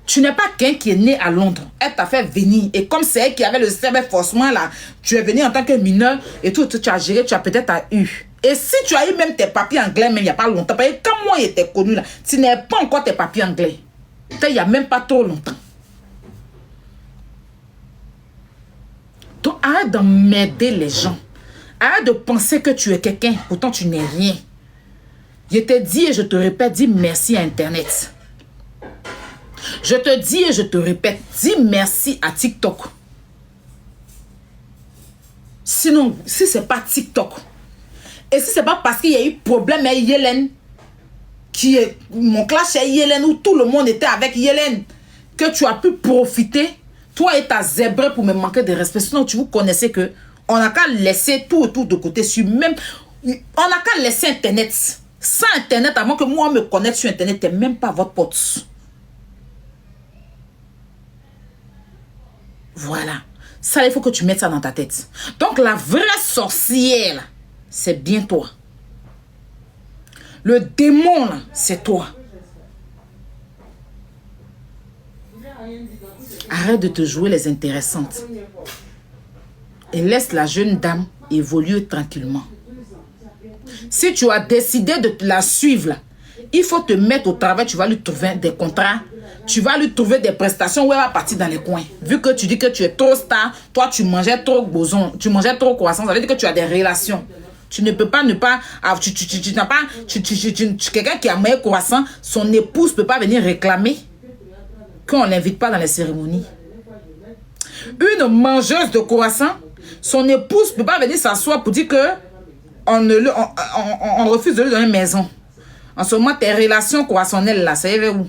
Tu n'es pas quelqu'un qui est né à Londres. Elle t'a fait venir. Et comme c'est elle qui avait le cerveau forcément là, tu es venu en tant que mineur et tout, tu as géré, tu as peut-être eu. Et si tu as eu même tes papiers anglais, même il n'y a pas longtemps, parce que quand moi j'étais connu là, tu n'as pas encore tes papiers anglais. Il n'y a même pas trop longtemps. Donc arrête d'emmerder les gens. Arrête de penser que tu es quelqu'un, pourtant tu n'es rien. Je te dis et je te répète, dis merci à Internet. Je te dis et je te répète, dis merci à TikTok. Sinon, si ce n'est pas TikTok, et si ce n'est pas parce qu'il y a eu problème avec Yellen, qui est mon clash avec Yellen, où tout le monde était avec Yellen, que tu as pu profiter, toi et ta zèbre pour me manquer de respect. Sinon, tu vous connaissez que on n'a qu'à laisser tout autour de côté sur même. On n'a qu'à laisser Internet. Sans Internet, avant que moi me connecte sur Internet, tu n'es même pas votre pote. Voilà. Ça, il faut que tu mettes ça dans ta tête. Donc, la vraie sorcière, c'est bien toi. Le démon, c'est toi. Arrête de te jouer les intéressantes. Et laisse la jeune dame évoluer tranquillement. Si tu as décidé de la suivre, là, il faut te mettre au travail. Tu vas lui trouver des contrats. Tu vas lui trouver des prestations où elle va partir dans les coins. Vu que tu dis que tu es trop star, toi tu mangeais trop boson, tu mangeais trop croissant, ça veut dire que tu as des relations. Tu ne peux pas ne pas... Tu n'as pas... Quelqu'un qui a mangé croissant, son épouse ne peut pas venir réclamer qu'on ne l'invite pas dans les cérémonies. Une mangeuse de croissant, son épouse ne peut pas venir s'asseoir pour dire que on refuse de lui donner une maison. En ce moment, tes relations croissonnelles là, ça y est où?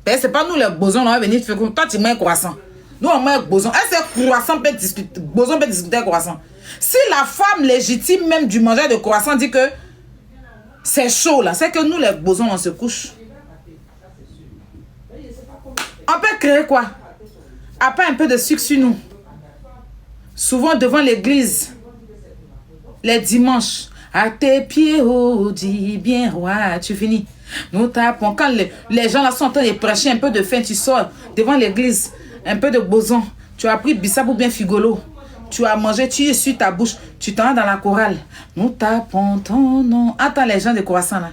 C'est pas nous les bosons, on va venir faire comme toi, tu manges croissant. Nous, on mange boson. Est-ce que croissant peut discuter? Boson peut discuter croissant. Si la femme légitime même du mangeur de croissant dit que c'est chaud là, c'est que nous les bosons, on se couche. créer quoi? Après un peu de sucre sur nous. Souvent devant l'église. Les dimanches. À tes pieds, oh, dis bien, roi, tu finis. Nous tapons. Quand les gens là sont en train de prêcher un peu de faim, tu sors devant l'église. Un peu de boson. Tu as pris bissap ou bien figolo. Tu as mangé, tu es sur ta bouche. Tu t'en vas dans la chorale. Nous tapons ton nom. Attends les gens de croissants là.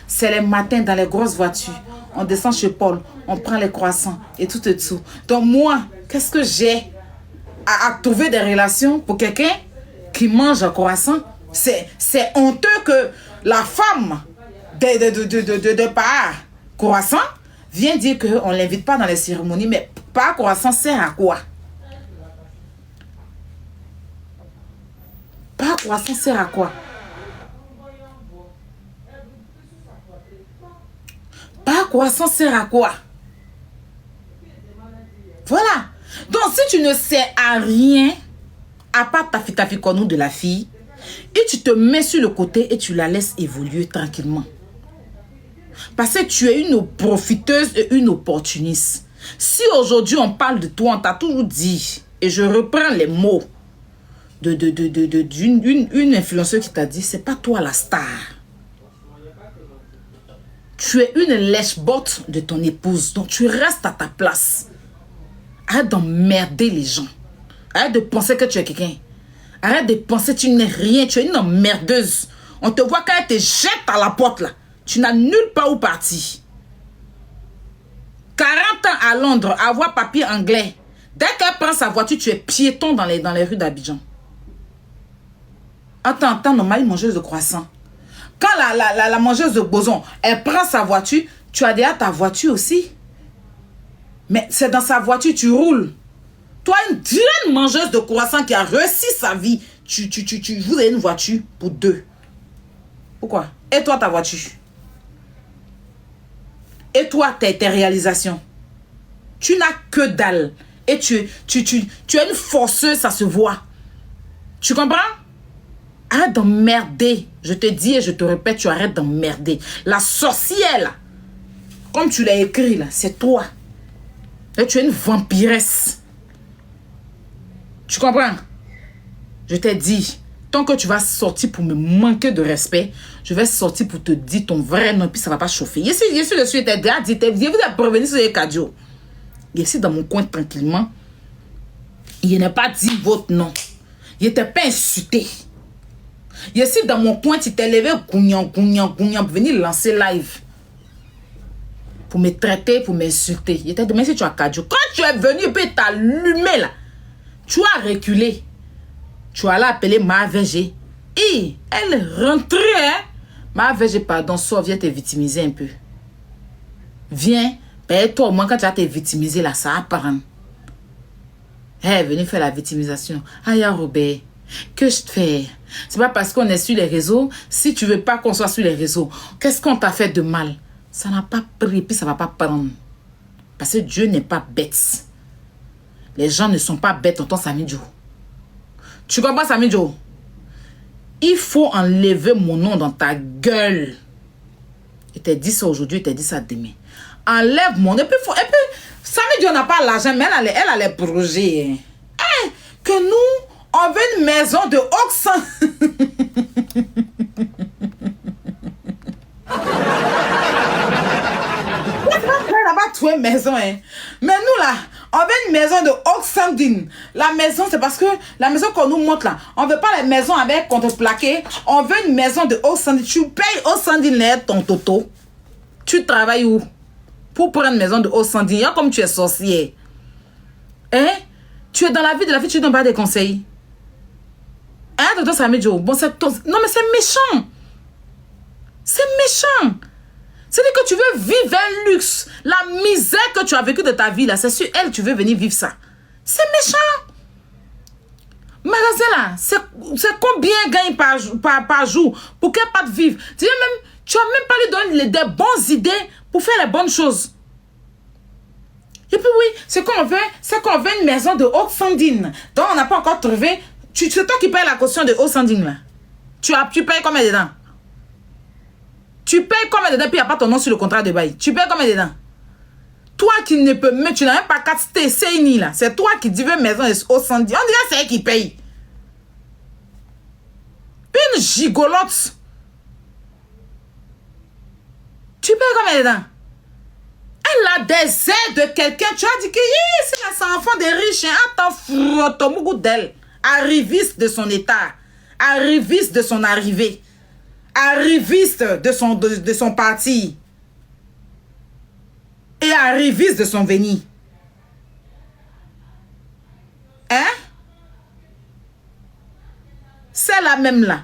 C'est les matins dans les grosses voitures. On descend chez Paul. On prend les croissants et tout et tout. Donc moi, qu'est-ce que j'ai à trouver des relations pour quelqu'un qui mange un croissant? C'est honteux que la femme de par croissant vient dire qu'on ne l'invite pas dans les cérémonies. Mais par croissant sert à quoi? Par croissant sert à quoi? Par croissant sert à quoi? Voilà. Donc si tu ne sais à rien, à part ta fitaficonou de la fille, et tu te mets sur le côté et tu la laisses évoluer tranquillement. Parce que tu es une profiteuse et une opportuniste. Si aujourd'hui on parle de toi, on t'a toujours dit, et je reprends les mots d'une influenceuse qui t'a dit, c'est pas toi la star. Tu es une lèche-botte de ton épouse, donc tu restes à ta place. Arrête d'emmerder les gens. Arrête de penser que tu es quelqu'un. Arrête de penser que tu n'es rien, tu es une emmerdeuse. On te voit quand elle te jette à la porte là. Tu n'as nulle part où partir. 40 ans à Londres, avoir papier anglais. Dès qu'elle prend sa voiture, tu es piéton dans les rues d'Abidjan. Attends, normal, mangeuse de croissant. Quand la mangeuse de boson, elle prend sa voiture, tu as déjà ta voiture aussi. Mais c'est dans sa voiture, tu roules. Toi, une grande mangeuse de croissant qui a réussi sa vie, vous avez une voiture pour deux. Pourquoi? Et toi, ta voiture? Et toi, tes réalisations? Tu n'as que dalle. Et tu es une forceuse, ça se voit. Tu comprends? Arrête d'emmerder. Je te dis et je te répète, tu arrêtes d'emmerder. La sorcière, là, comme tu l'as écrit, là, c'est toi. Et tu es une vampiresse. Tu comprends? Je t'ai dit, tant que tu vas sortir pour me manquer de respect, je vais sortir pour te dire ton vrai nom, puis ça ne va pas chauffer. Ici, le sujet était déjà dit, vous êtes prévenu sur les caddios. Ici, dans mon coin, tranquillement, il n'a pas dit votre nom. Il n'était pas insulté. Ici, dans mon coin, tu t'es levé, gougnan, pour venir lancer live. Pour me traiter, pour m'insulter. Il t'a demandé si tu as caddio. Quand tu es venu, et puis t'as allumé là, tu as reculé. Tu as appelé ma VG. Et elle rentrait. Hein? Ma VG, pardon, sors, viens te victimiser un peu. Viens. Ben, toi, au moins, quand tu as te victimiser là, ça apprend. Elle est venue faire la victimisation. Aïe, Robert, que je te fais? C'est pas parce qu'on est sur les réseaux. Si tu veux pas qu'on soit sur les réseaux, qu'est-ce qu'on t'a fait de mal? Ça n'a pas pris, puis ça va pas prendre. Parce que Dieu n'est pas bête. Les gens ne sont pas bêtes, tonton Samidjo. Tu comprends, Samidjo? Il faut enlever mon nom dans ta gueule. Je t'ai dit ça aujourd'hui, je t'ai dit ça demain. Enlève mon nom. Et puis, Samidjo n'a pas l'argent, mais elle a les projets. Hein? Que nous, on veut une maison de Oxen. Elle n'a pas trouvé maison, hein. Mais nous là, on veut une maison de Oxandine. La maison, c'est parce que la maison qu'on nous montre là, on veut pas les maisons avec contreplaqué. On veut une maison de Oxandine. Tu payes Oxandine ton toto. Tu travailles où? Pour prendre une maison de Oxandine, comme tu es sorcier. Hein? Tu es dans la vie de la vie, tu ne donnes pas des conseils. Hein, Toto Samidjo? Bon, c'est ton... Non, mais c'est méchant. C'est méchant. C'est-à-dire que tu veux vivre un luxe. La misère que tu as vécue de ta vie, là, c'est sur elle que tu veux venir vivre ça. C'est méchant. Magasin, là, c'est combien gagne par jour pour qu'elle parte vivre? Tu n'as même pas lui donné des bonnes idées pour faire les bonnes choses. Et puis oui, c'est qu'on veut une maison de Oxandine. Donc on n'a pas encore trouvé. C'est toi qui payes la caution de Oxandine, là. Tu payes combien dedans? Tu payes combien dedans, puis il n'y a pas ton nom sur le contrat de bail? Tu payes combien dedans? Toi qui ne peux même, tu n'as même pas qu'à t'essayer là. C'est toi qui dis veux maison au 110. On dirait c'est elle qui paye. Une gigolote. Tu payes combien dedans? Elle a des aides de quelqu'un. Tu as dit que c'est un enfant des riches. Attends, frotte d'elle. Arriviste de son état. Arriviste de son arrivée. Arriviste de son parti. Et arriviste de son venir. Hein? C'est la même là.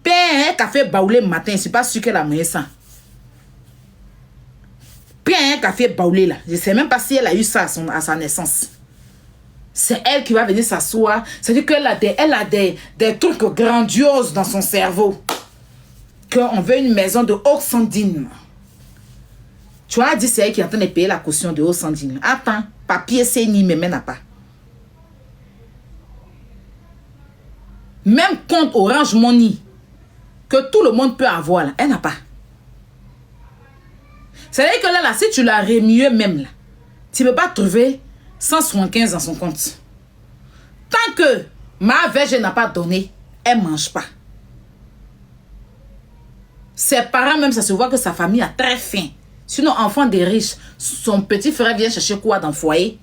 Paye un café baoulé le matin. Je ne suis pas sûr qu'elle a mangé ça. Paye un café baoulé là. Je ne sais même pas si elle a eu ça à sa naissance. C'est elle qui va venir s'asseoir. C'est-à-dire qu'elle a des trucs grandioses dans son cerveau. Qu'on veut une maison de haute sandine. Tu as dit c'est elle qui est en train de payer la caution de haute sandine. Attends, papier c'est ni mais n'a pas. Même compte Orange Money que tout le monde peut avoir, là, elle n'a pas. C'est-à-dire que là, si tu la remues même, là, tu ne peux pas trouver 175 dans son compte. Tant que ma verge n'a pas donné, elle ne mange pas. Ses parents même, ça se voit que sa famille a très faim. Sinon, enfant des riches, son petit frère vient chercher quoi dans le foyer?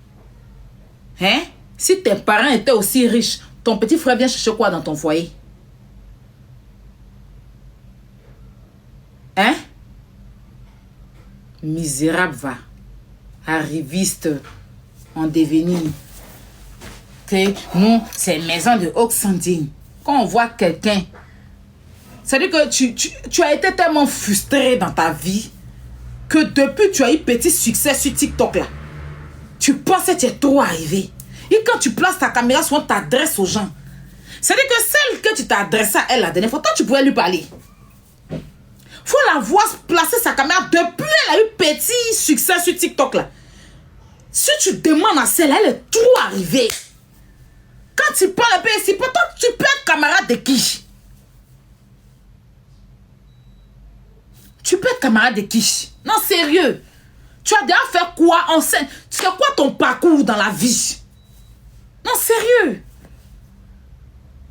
Hein? Si tes parents étaient aussi riches, ton petit frère vient chercher quoi dans ton foyer? Hein? Misérable va. Arriviste en devenir. Que nous, c'est maison de Oxandine. Quand on voit quelqu'un, c'est-à-dire que tu as été tellement frustré dans ta vie que depuis tu as eu petit succès sur TikTok là. Tu pensais que tu es trop arrivé. Et quand tu places ta caméra, souvent t'adresses aux gens. C'est-à-dire que celle que tu t'as adressée à elle la dernière fois, toi tu pouvais lui parler. Faut la voir placer sa caméra depuis elle a eu petit succès sur TikTok là. Si tu demandes à celle, elle est trop arrivée. Quand tu parles un peu ici, pourtant tu peux être camarade de qui? Tu peux être camarade de qui? Non, sérieux. Tu as déjà fait quoi? C'est quoi ton parcours dans la vie? Non, sérieux.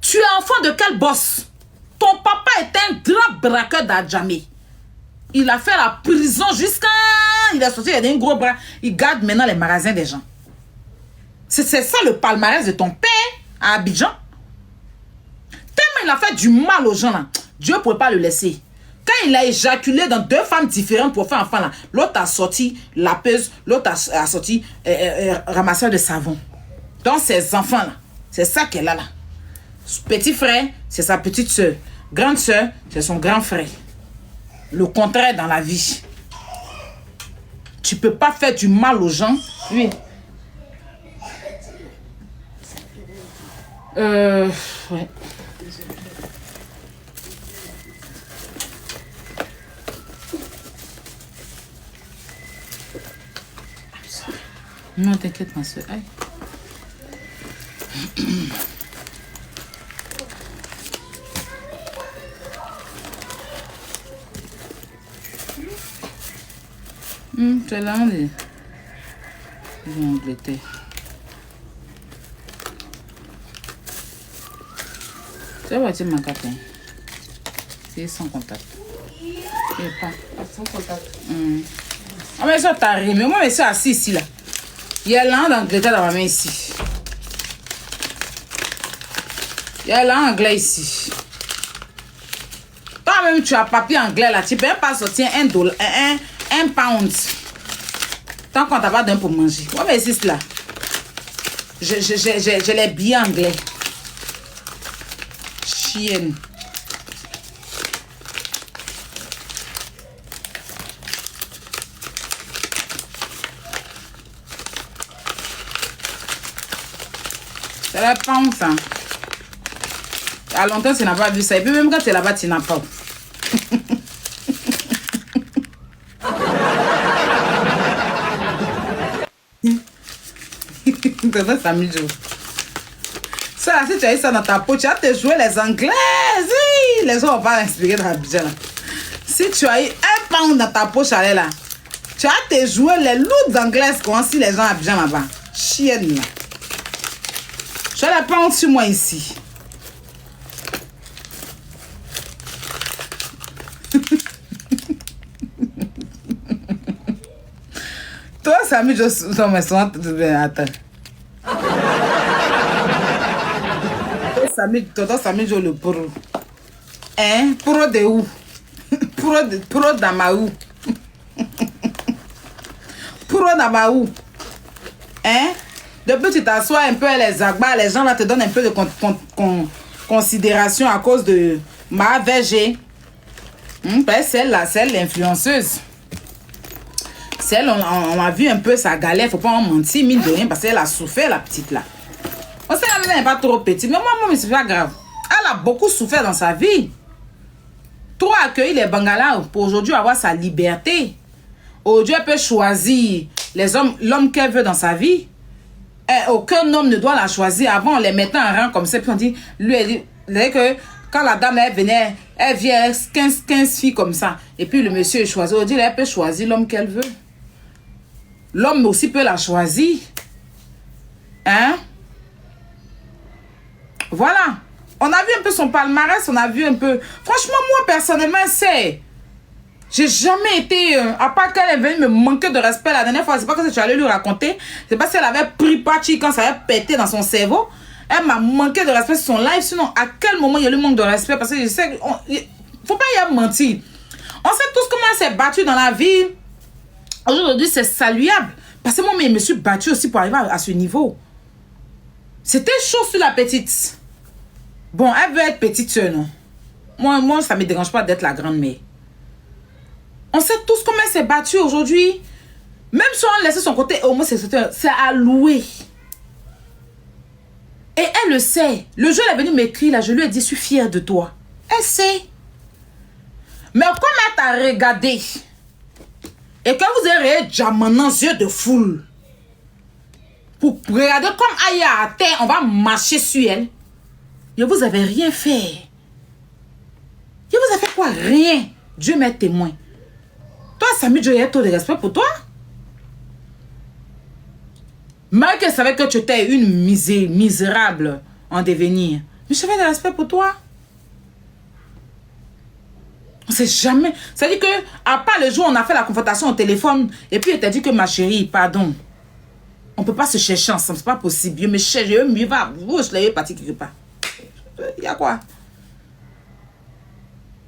Tu es enfant de quel boss? Ton papa était un grand braqueur d'Adjamé. Il a fait la prison jusqu'à... Il a sorti, il a un gros bras. Il garde maintenant les magasins des gens. C'est ça le palmarès de ton père à Abidjan. Tellement il a fait du mal aux gens là. Dieu ne pouvait pas le laisser. Quand il a éjaculé dans 2 femmes différentes pour faire enfant là, l'autre a sorti lapeuse, l'autre a sorti ramasseur de savon. Donc ces enfants là, c'est ça qu'elle a là. Petit frère, c'est sa petite soeur. Grande soeur, c'est son grand frère. Le contraire dans la vie. Tu peux pas faire du mal aux gens. Oui. Ouais. Non, t'inquiète, ma soeur. Aïe. Tu es là, on est en Angleterre. Tu vas voir ma carte. C'est sans contact. Et pas. Sans contact. Ah, mais ça t'a rimé. Moi, mais ça assis ici, là. Il y a l'anglais d'Angleterre dans ma main ici. Il y a l'anglais ici. Toi-même, tu as papier anglais là. Tu peux même pas sortir $1, un pound. Tant qu'on t'a pas donné pour manger. Ouais, mais c'est là. Je les billets anglais. Chienne. C'est la pound ça. Il y a longtemps tu n'as pas vu ça. Et puis même quand tu es là-bas, tu n'as pas. Ça, si tu as eu ça dans ta peau, tu as te jouer les anglais. Les gens vont pas inspirer dans la budget là. Si tu as eu un pound dans ta poche, allez là. Tu as tes jouets, les loups anglaises, comment si les gens habitent là-bas. Chienne là. Je la prends sur moi ici. Toi, Samy, je... Non, mais attends. Toi, Samy, je le pro. Hein? Pro de où? Pro d'Amaou. Pro d'Amaou. Hein? Depuis que tu t'assois un peu les agbas, les gens là te donnent un peu de considération à cause de ma VG. Celle-là, c'est l'influenceuse. Celle, on a vu un peu sa galère, faut pas en mentir, mine de rien, parce qu'elle a souffert, la petite là. On sait qu'elle n'est pas trop petite, mais moi, c'est pas grave. Elle a beaucoup souffert dans sa vie. Trop accueilli les Bangalas pour aujourd'hui avoir sa liberté. Aujourd'hui, elle peut choisir l'homme qu'elle veut dans sa vie. Et aucun homme ne doit la choisir. Avant, on les mettait en rang comme ça, puis on dit, lui, elle dit que quand la dame, elle venait, elle vient 15 filles comme ça. Et puis le monsieur choisit. Aujourd'hui, elle peut choisir l'homme qu'elle veut. L'homme aussi peut la choisir. Hein? Voilà. On a vu un peu son palmarès, on a vu un peu... Franchement, moi, personnellement, j'ai jamais été... à part qu'elle est venue me manquer de respect la dernière fois, c'est pas que tu allais lui raconter. C'est parce qu'elle avait pris parti quand ça avait pété dans son cerveau. Elle m'a manqué de respect sur son live. Sinon, à quel moment il y a le manque de respect? Parce que je sais... Faut pas y mentir. On sait tous comment elle s'est battue dans la vie. Aujourd'hui, c'est saluable. Parce que moi, je me suis battue aussi pour arriver à ce niveau. C'était chaud sur la petite. Bon, elle veut être petite soeur, non? Moi, ça ne me dérange pas d'être la grande-mère. On sait tous comment elle s'est battue aujourd'hui. Même si on laissait son côté homosexuel, c'est à louer. Et elle le sait. Le jour où elle est venue m'écrire, là, je lui ai dit, je suis fière de toi. Elle sait. Mais comme elle t'a regardé, et que vous avez déjà maintenant yeux de foule, pour regarder comme aïe à terre, on va marcher sur elle. Et vous avez rien fait. Et vous avez fait quoi? Rien. Dieu m'est témoin. Toi, Samy, Dieu, il y a trop de respect pour toi. Malgré qu'elle savait que tu étais une misérable en devenir. Mais j'avais de respect pour toi. On sait jamais. C'est-à-dire que, à part le jour où on a fait la confrontation au téléphone, et puis elle t'a dit que ma chérie, pardon, on ne peut pas se chercher ensemble, c'est pas possible. Je me cherche, je me va, je l'ai parti quelque part. Il y a quoi?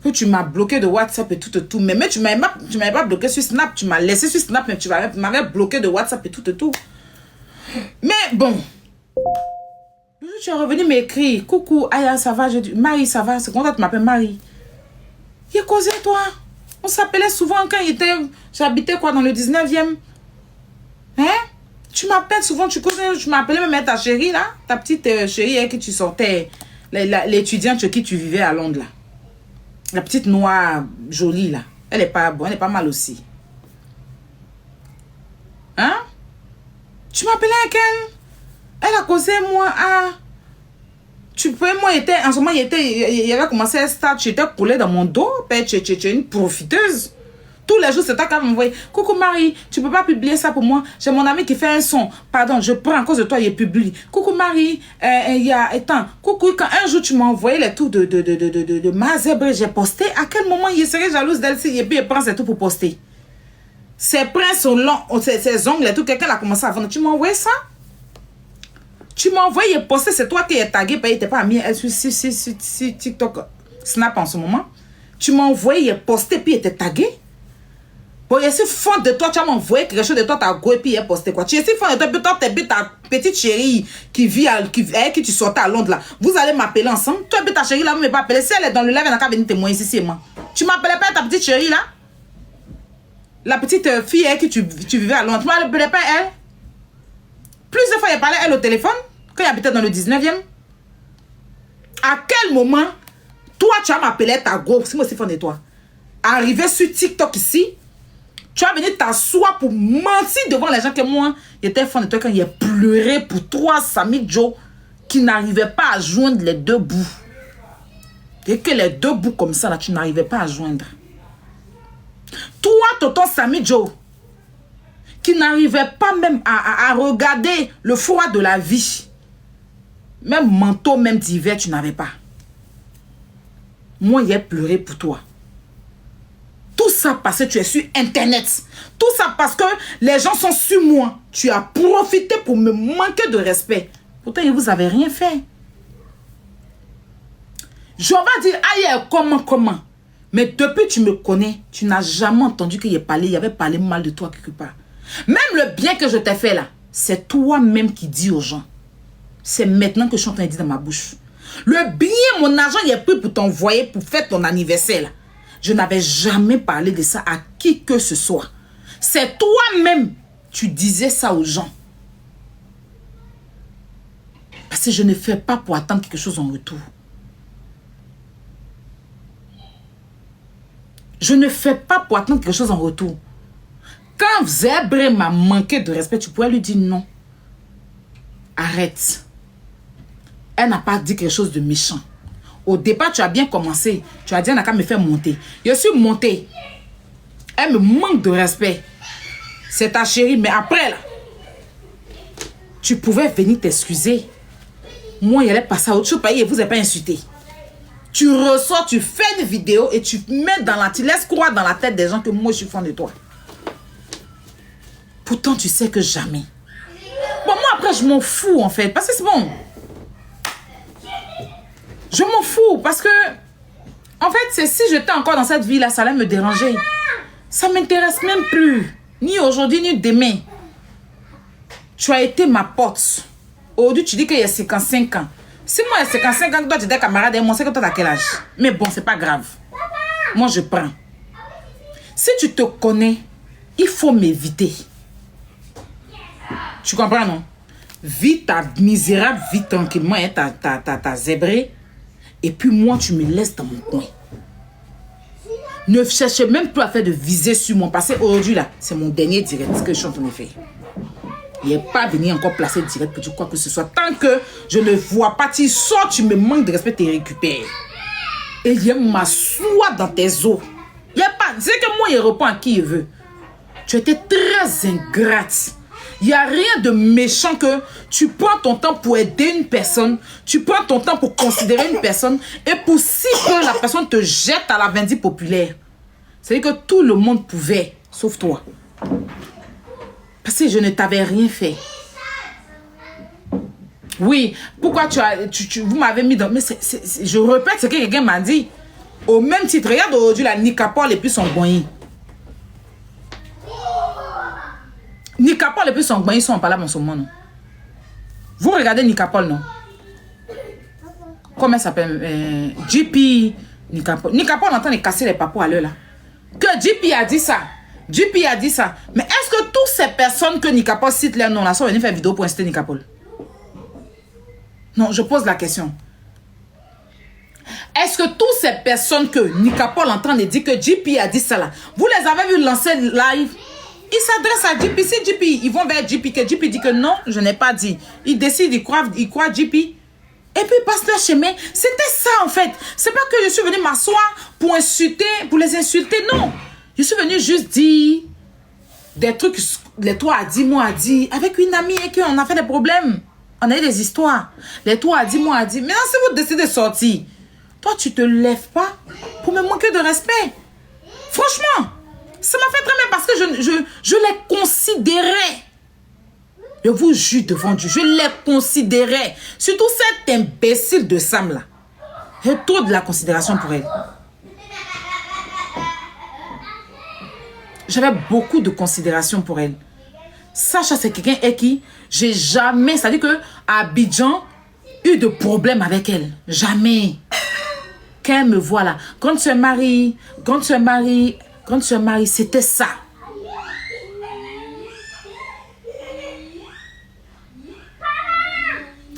Que tu m'as bloqué de WhatsApp et tout. Mais tu ne m'avais pas bloqué sur Snap, tu m'as laissé sur Snap, mais tu m'avais bloqué de WhatsApp et tout. Mais bon. Le jour où tu es revenu m'écrire, coucou, Aya, ça va? Je dis, Marie, ça va? C'est quand tu m'appelles Marie? Il est causé, toi. On s'appelait souvent quand j'habitais quoi, dans le 19e. Hein? Tu m'appelles souvent, tu m'appelais même ta chérie, là. Ta petite chérie avec qui tu sortais. L'étudiante chez qui tu vivais à Londres, là. La petite noire jolie, là. Elle est pas bonne, elle est pas mal aussi. Hein? Tu m'appelais avec elle? Elle a causé, moi, tu peux, moi, en ce moment, il avait commencé à start, tu étais collé dans mon dos, tu es une profiteuse. Tous les jours, c'est toi qui m'envoie. Coucou Marie, tu peux pas publier ça pour moi. J'ai mon ami qui fait un son. Pardon, je prends à cause de toi, il publie. Coucou Marie, il y a... Attends, coucou, quand un jour tu m'as envoyé les tout de ma zèbre, j'ai posté. À quel moment il serait jalouse d'elle et puis il prend ses tout pour poster? Ses princes sont longs, ses ongles et tout. Quelqu'un a commencé à vendre. Tu m'as envoyé ça? Tu m'as envoyé poster, c'est toi qui es tagué, il n'était pas mis sur TikTok, Snap en ce moment. Tu m'as envoyé poster, puis il était tagué. Bon, il est si fond de toi, tu as envoyé quelque chose de toi, tu as go et puis il est posté quoi. Tu es si fond de toi, puis toi, ta petite chérie qui vit, avec qui tu sortais à Londres là. Vous allez m'appeler ensemble. Toi et ta chérie là, vous ne m'avez pas appelé. Si elle est dans le live, elle n'a qu'à venir témoigner ici, c'est moi. Tu m'appelais pas ta petite chérie là? La petite fille avec qui tu vivais à Londres. Tu m'appelais pas elle? Plusieurs fois, il parlait elle au téléphone, quand il habitait dans le 19e. À quel moment, toi, tu as m'appelé ta go, si moi aussi fan de toi. Arrivé sur TikTok ici, tu as venu t'asseoir pour mentir devant les gens que moi, j'étais fan de toi quand il a pleuré pour toi, Samy Joe, qui n'arrivait pas à joindre les deux bouts. Et que les deux bouts comme ça, là, tu n'arrivais pas à joindre. Toi, tonton Samy Joe, qui n'arrivait pas même à regarder le froid de la vie. Même manteau, même d'hiver, tu n'avais pas. Moi, j'ai pleuré pour toi. Tout ça parce que tu es sur Internet. Tout ça parce que les gens sont sur moi. Tu as profité pour me manquer de respect. Pourtant, vous n'avez rien fait. Je vais dire, aïe, comment. Mais depuis que tu me connais, tu n'as jamais entendu qu'il y avait parlé mal de toi quelque part. Même le bien que je t'ai fait là, c'est toi-même qui dis aux gens. C'est maintenant que je suis en train de dire dans ma bouche. Le bien, mon argent, il est pris pour t'envoyer pour faire ton anniversaire là. Je n'avais jamais parlé de ça à qui que ce soit. C'est toi-même, tu disais ça aux gens. Parce que je ne fais pas pour attendre quelque chose en retour. Je ne fais pas pour attendre quelque chose en retour. Quand Zébré m'a manqué de respect, tu pourrais lui dire non. Arrête. Elle n'a pas dit quelque chose de méchant. Au départ, tu as bien commencé. Tu as dit, elle n'a qu'à me faire monter. Je suis montée. Elle me manque de respect. C'est ta chérie. Mais après, là, tu pouvais venir t'excuser. Moi, il allait passer à autre chose. Et vous n'avez pas insulté. Tu ressors, tu fais une vidéo et tu mets dans tu laisses croire dans la tête des gens que moi, je suis fan de toi. Pourtant, tu sais que jamais. Bon, moi, après, je m'en fous, en fait. Parce que c'est bon. Je m'en fous. Parce que, en fait, c'est si j'étais encore dans cette vie-là, ça allait me déranger. Ça ne m'intéresse même plus. Ni aujourd'hui, ni demain. Tu as été ma pote. Aujourd'hui, tu dis qu'il y a 55 ans. Si moi, il y a 55 ans, toi, tu es camarade, et moi, c'est que toi, tu as quel âge? Mais bon, c'est pas grave. Moi, je prends. Si tu te connais, il faut m'éviter. Tu comprends, non? Vis ta misérable vie tranquillement, hein, ta zébrée. Et puis moi, tu me laisses dans mon coin. Ne cherchez même plus à faire de visée sur moi. Parce qu'aujourd'hui, là, c'est mon dernier direct que je suis en train de faire. Il n'est pas venu encore placer direct pour dire quoi que ce soit. Tant que je ne vois pas, tu sors, tu me manques de respect, tu récupères. Et il m'assoit dans tes os. Il n'y a pas. C'est que moi, il répond à qui il veut. Tu étais très ingrate. Il n'y a rien de méchant que tu prends ton temps pour aider une personne, tu prends ton temps pour considérer une personne, et pour si peu la personne te jette à la vindicte populaire. C'est-à-dire que tout le monde pouvait, sauf toi. Parce que je ne t'avais rien fait. Oui, pourquoi vous m'avez mis dans... Mais je répète ce que quelqu'un m'a dit. Au même titre, regarde aujourd'hui la Nicapol et puis son boigny. Nicapol et puis son boigny sont en parlant en ce moment, non? Vous regardez Nicapol, non? Comment elle s'appelle? JP Nicapol. Nicapol est en train de casser les papous à l'heure, là. Que JP a dit ça. JP a dit ça. Mais est-ce que toutes ces personnes que Nicapol cite leur nom là sont venues faire vidéo pour inciter Nicapol? Non, je pose la question. Est-ce que toutes ces personnes que Nicapol est en train de dire que JP a dit ça là, vous les avez vu lancer live? Ils s'adressent à JP. Si JP, ils vont vers JP, que JP dit que non, je n'ai pas dit. Ils décident, ils croient JP. Et puis ils passent leur chemin. C'était ça en fait. C'est pas que je suis venu m'asseoir pour insulter, pour les insulter, non. Je suis venu juste dire des trucs, les toi a dit, moi a dit, avec une amie et qu'on a fait des problèmes. On a eu des histoires. Les toi a dit, moi a dit. Maintenant, si vous décidez de sortir, toi, tu te lèves pas pour me manquer de respect. Franchement, ça m'a fait très mal parce que je les considérais. Je vous jure devant Dieu, je les considérais. Surtout cette imbécile de Sam là. J'ai trop de la considération pour elle. J'avais beaucoup de considération pour elle. Sacha, c'est quelqu'un avec qui j'ai jamais, c'est-à-dire que à Abidjan, eu de problème avec elle. Jamais. Quand elle me voit là, quand tu es mariée, c'était ça.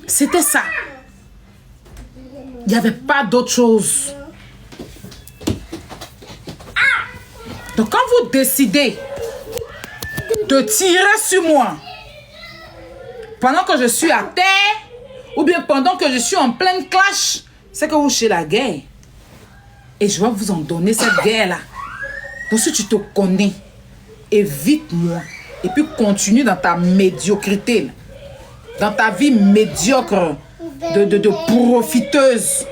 C'était ça. Il n'y avait pas d'autre chose. Donc quand vous décidez de tirer sur moi pendant que je suis à terre ou bien pendant que je suis en pleine clash, c'est que vous cherchez la guerre. Et je vais vous en donner cette guerre-là. Donc si tu te connais, évite-moi. Et puis continue dans ta médiocrité. Dans ta vie médiocre de profiteuse,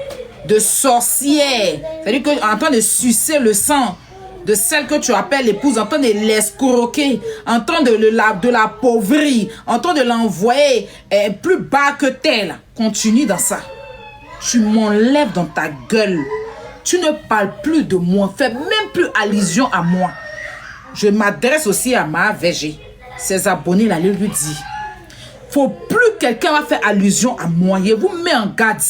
de sorcière. C'est-à-dire qu'en train de sucer le sang de celle que tu appelles l'épouse, en train de l'escroquer, en train de l'appauvrir, en train de l'envoyer plus bas que tel. Continue dans ça. Tu m'enlèves dans ta gueule. Tu ne parles plus de moi. Fais même plus allusion à moi. Je m'adresse aussi à ma VG. Ses abonnés là, lui dit. Faut plus quelqu'un va faire allusion à moi. Je vous mets en garde.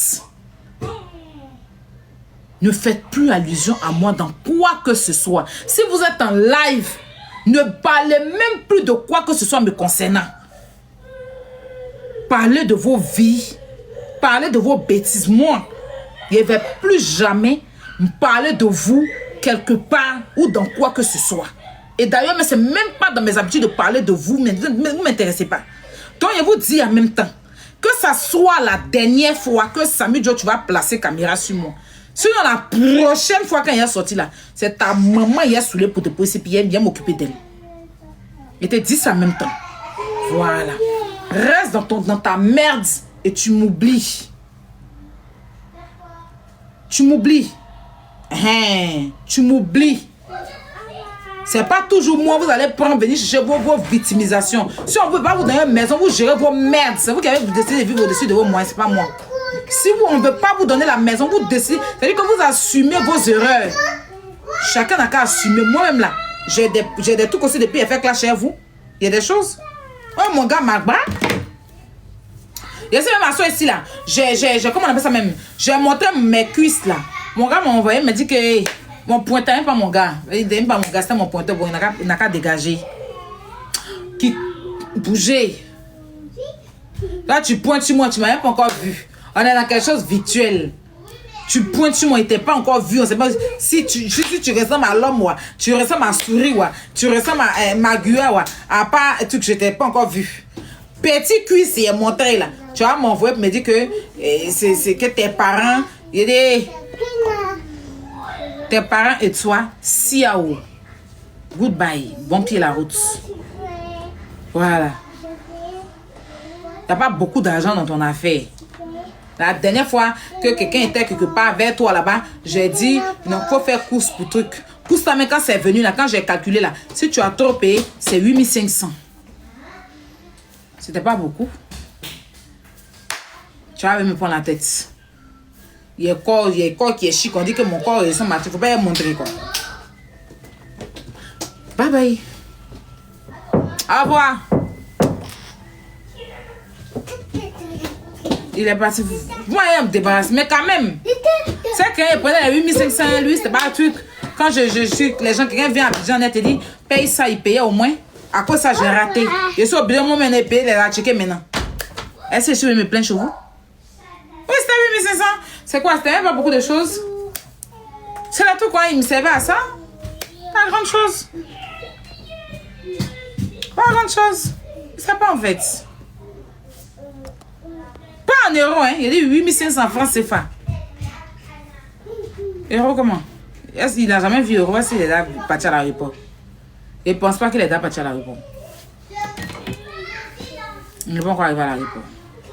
Ne faites plus allusion à moi dans quoi que ce soit. Si vous êtes en live, ne parlez même plus de quoi que ce soit me concernant. Parlez de vos vies. Parlez de vos bêtises. Moi, je ne vais plus jamais parler de vous quelque part ou dans quoi que ce soit. Et d'ailleurs, ce n'est même pas dans mes habitudes de parler de vous, mais vous ne m'intéressez pas. Donc, je vous dis en même temps, que ça soit la dernière fois que Samuel Joe, tu vas placer caméra sur moi. Sinon, la prochaine fois quand il est sorti là, c'est ta maman qui est saoulée pour te poser puis elle vient m'occuper d'elle. Je te dis ça en même temps. Voilà. Reste dans ta merde et tu m'oublies. Tu m'oublies. Tu m'oublies. C'est pas toujours moi, vous allez prendre, venir chercher vos victimisations. Si on ne veut pas vous donner une maison, vous gérez vos merdes. C'est vous qui avez décidé de vivre au-dessus de vos moyens, c'est pas moi. Si on ne veut pas vous donner la maison, vous décidez. C'est-à-dire que vous assumez vos erreurs. Chacun n'a qu'à assumer. Moi-même là, j'ai des trucs aussi depuis effet clash chez vous. Il y a des choses. Oh mon gars, Magba. Il y a même ma soeur ici là. Comment on appelle ça même? J'ai montré mes cuisses là. Mon gars m'a envoyé, me dit que mon pointeur n'est pas mon gars. Il n'est pas mon gars, c'est mon pointeur. Bon, il n'a qu'à dégager. Qui bouger. Là, tu pointes sur moi, tu ne m'as même pas encore vu. On est dans quelque chose de virtuel. Tu pointes sur moi, il ne t'a pas encore vu. On sait pas si tu ressembles à l'homme, tu ressembles à souris, tu ressembles à Magua, à part tout que je ne t'ai pas encore vu. Petit cuisse, il est montré là. Tu vas m'envoyer pour me dire que c'est que tes parents, tes parents et toi, siao. Goodbye. Bon pied la route. Voilà. Il n'y a pas beaucoup d'argent dans ton affaire. La dernière fois que quelqu'un était quelque part vers toi là-bas, j'ai dit, non, il faut faire course pour truc. Course, mais quand c'est venu là, quand j'ai calculé là, si tu as trop payé, c'est 8500. C'était pas beaucoup. Tu vas me prendre la tête. Il y a un corps qui est chic. On dit que mon corps ressemble à... Il ne faut pas y montrer quoi. Bye bye. Au revoir. Il est parti. Moi, il me débarrasse. Mais quand même, c'est qu'il prenait les 8500, lui, c'était pas un truc. Quand je suis, les gens, quelqu'un vient à Abidjan, net et dit, paye ça, il payait au moins. À cause de ça, j'ai raté. Je suis obligé de me payer, les checker maintenant. Est-ce que je vais me plaindre chez vous? Oui, c'était 8500. C'est quoi? C'était même pas beaucoup de choses. C'est là tout quoi, il me servait à ça. Pas grande chose. Pas grande chose. C'est pas en fait. Pas en euros, hein. Il y a dit 8500 francs CFA. Euros comment? Il n'a jamais vu euro s'il est là parti à l'aéroport. Il ne pense pas qu'il est là parti à l'aéroport. Il n'est pas encore arrivé à l'aéroport.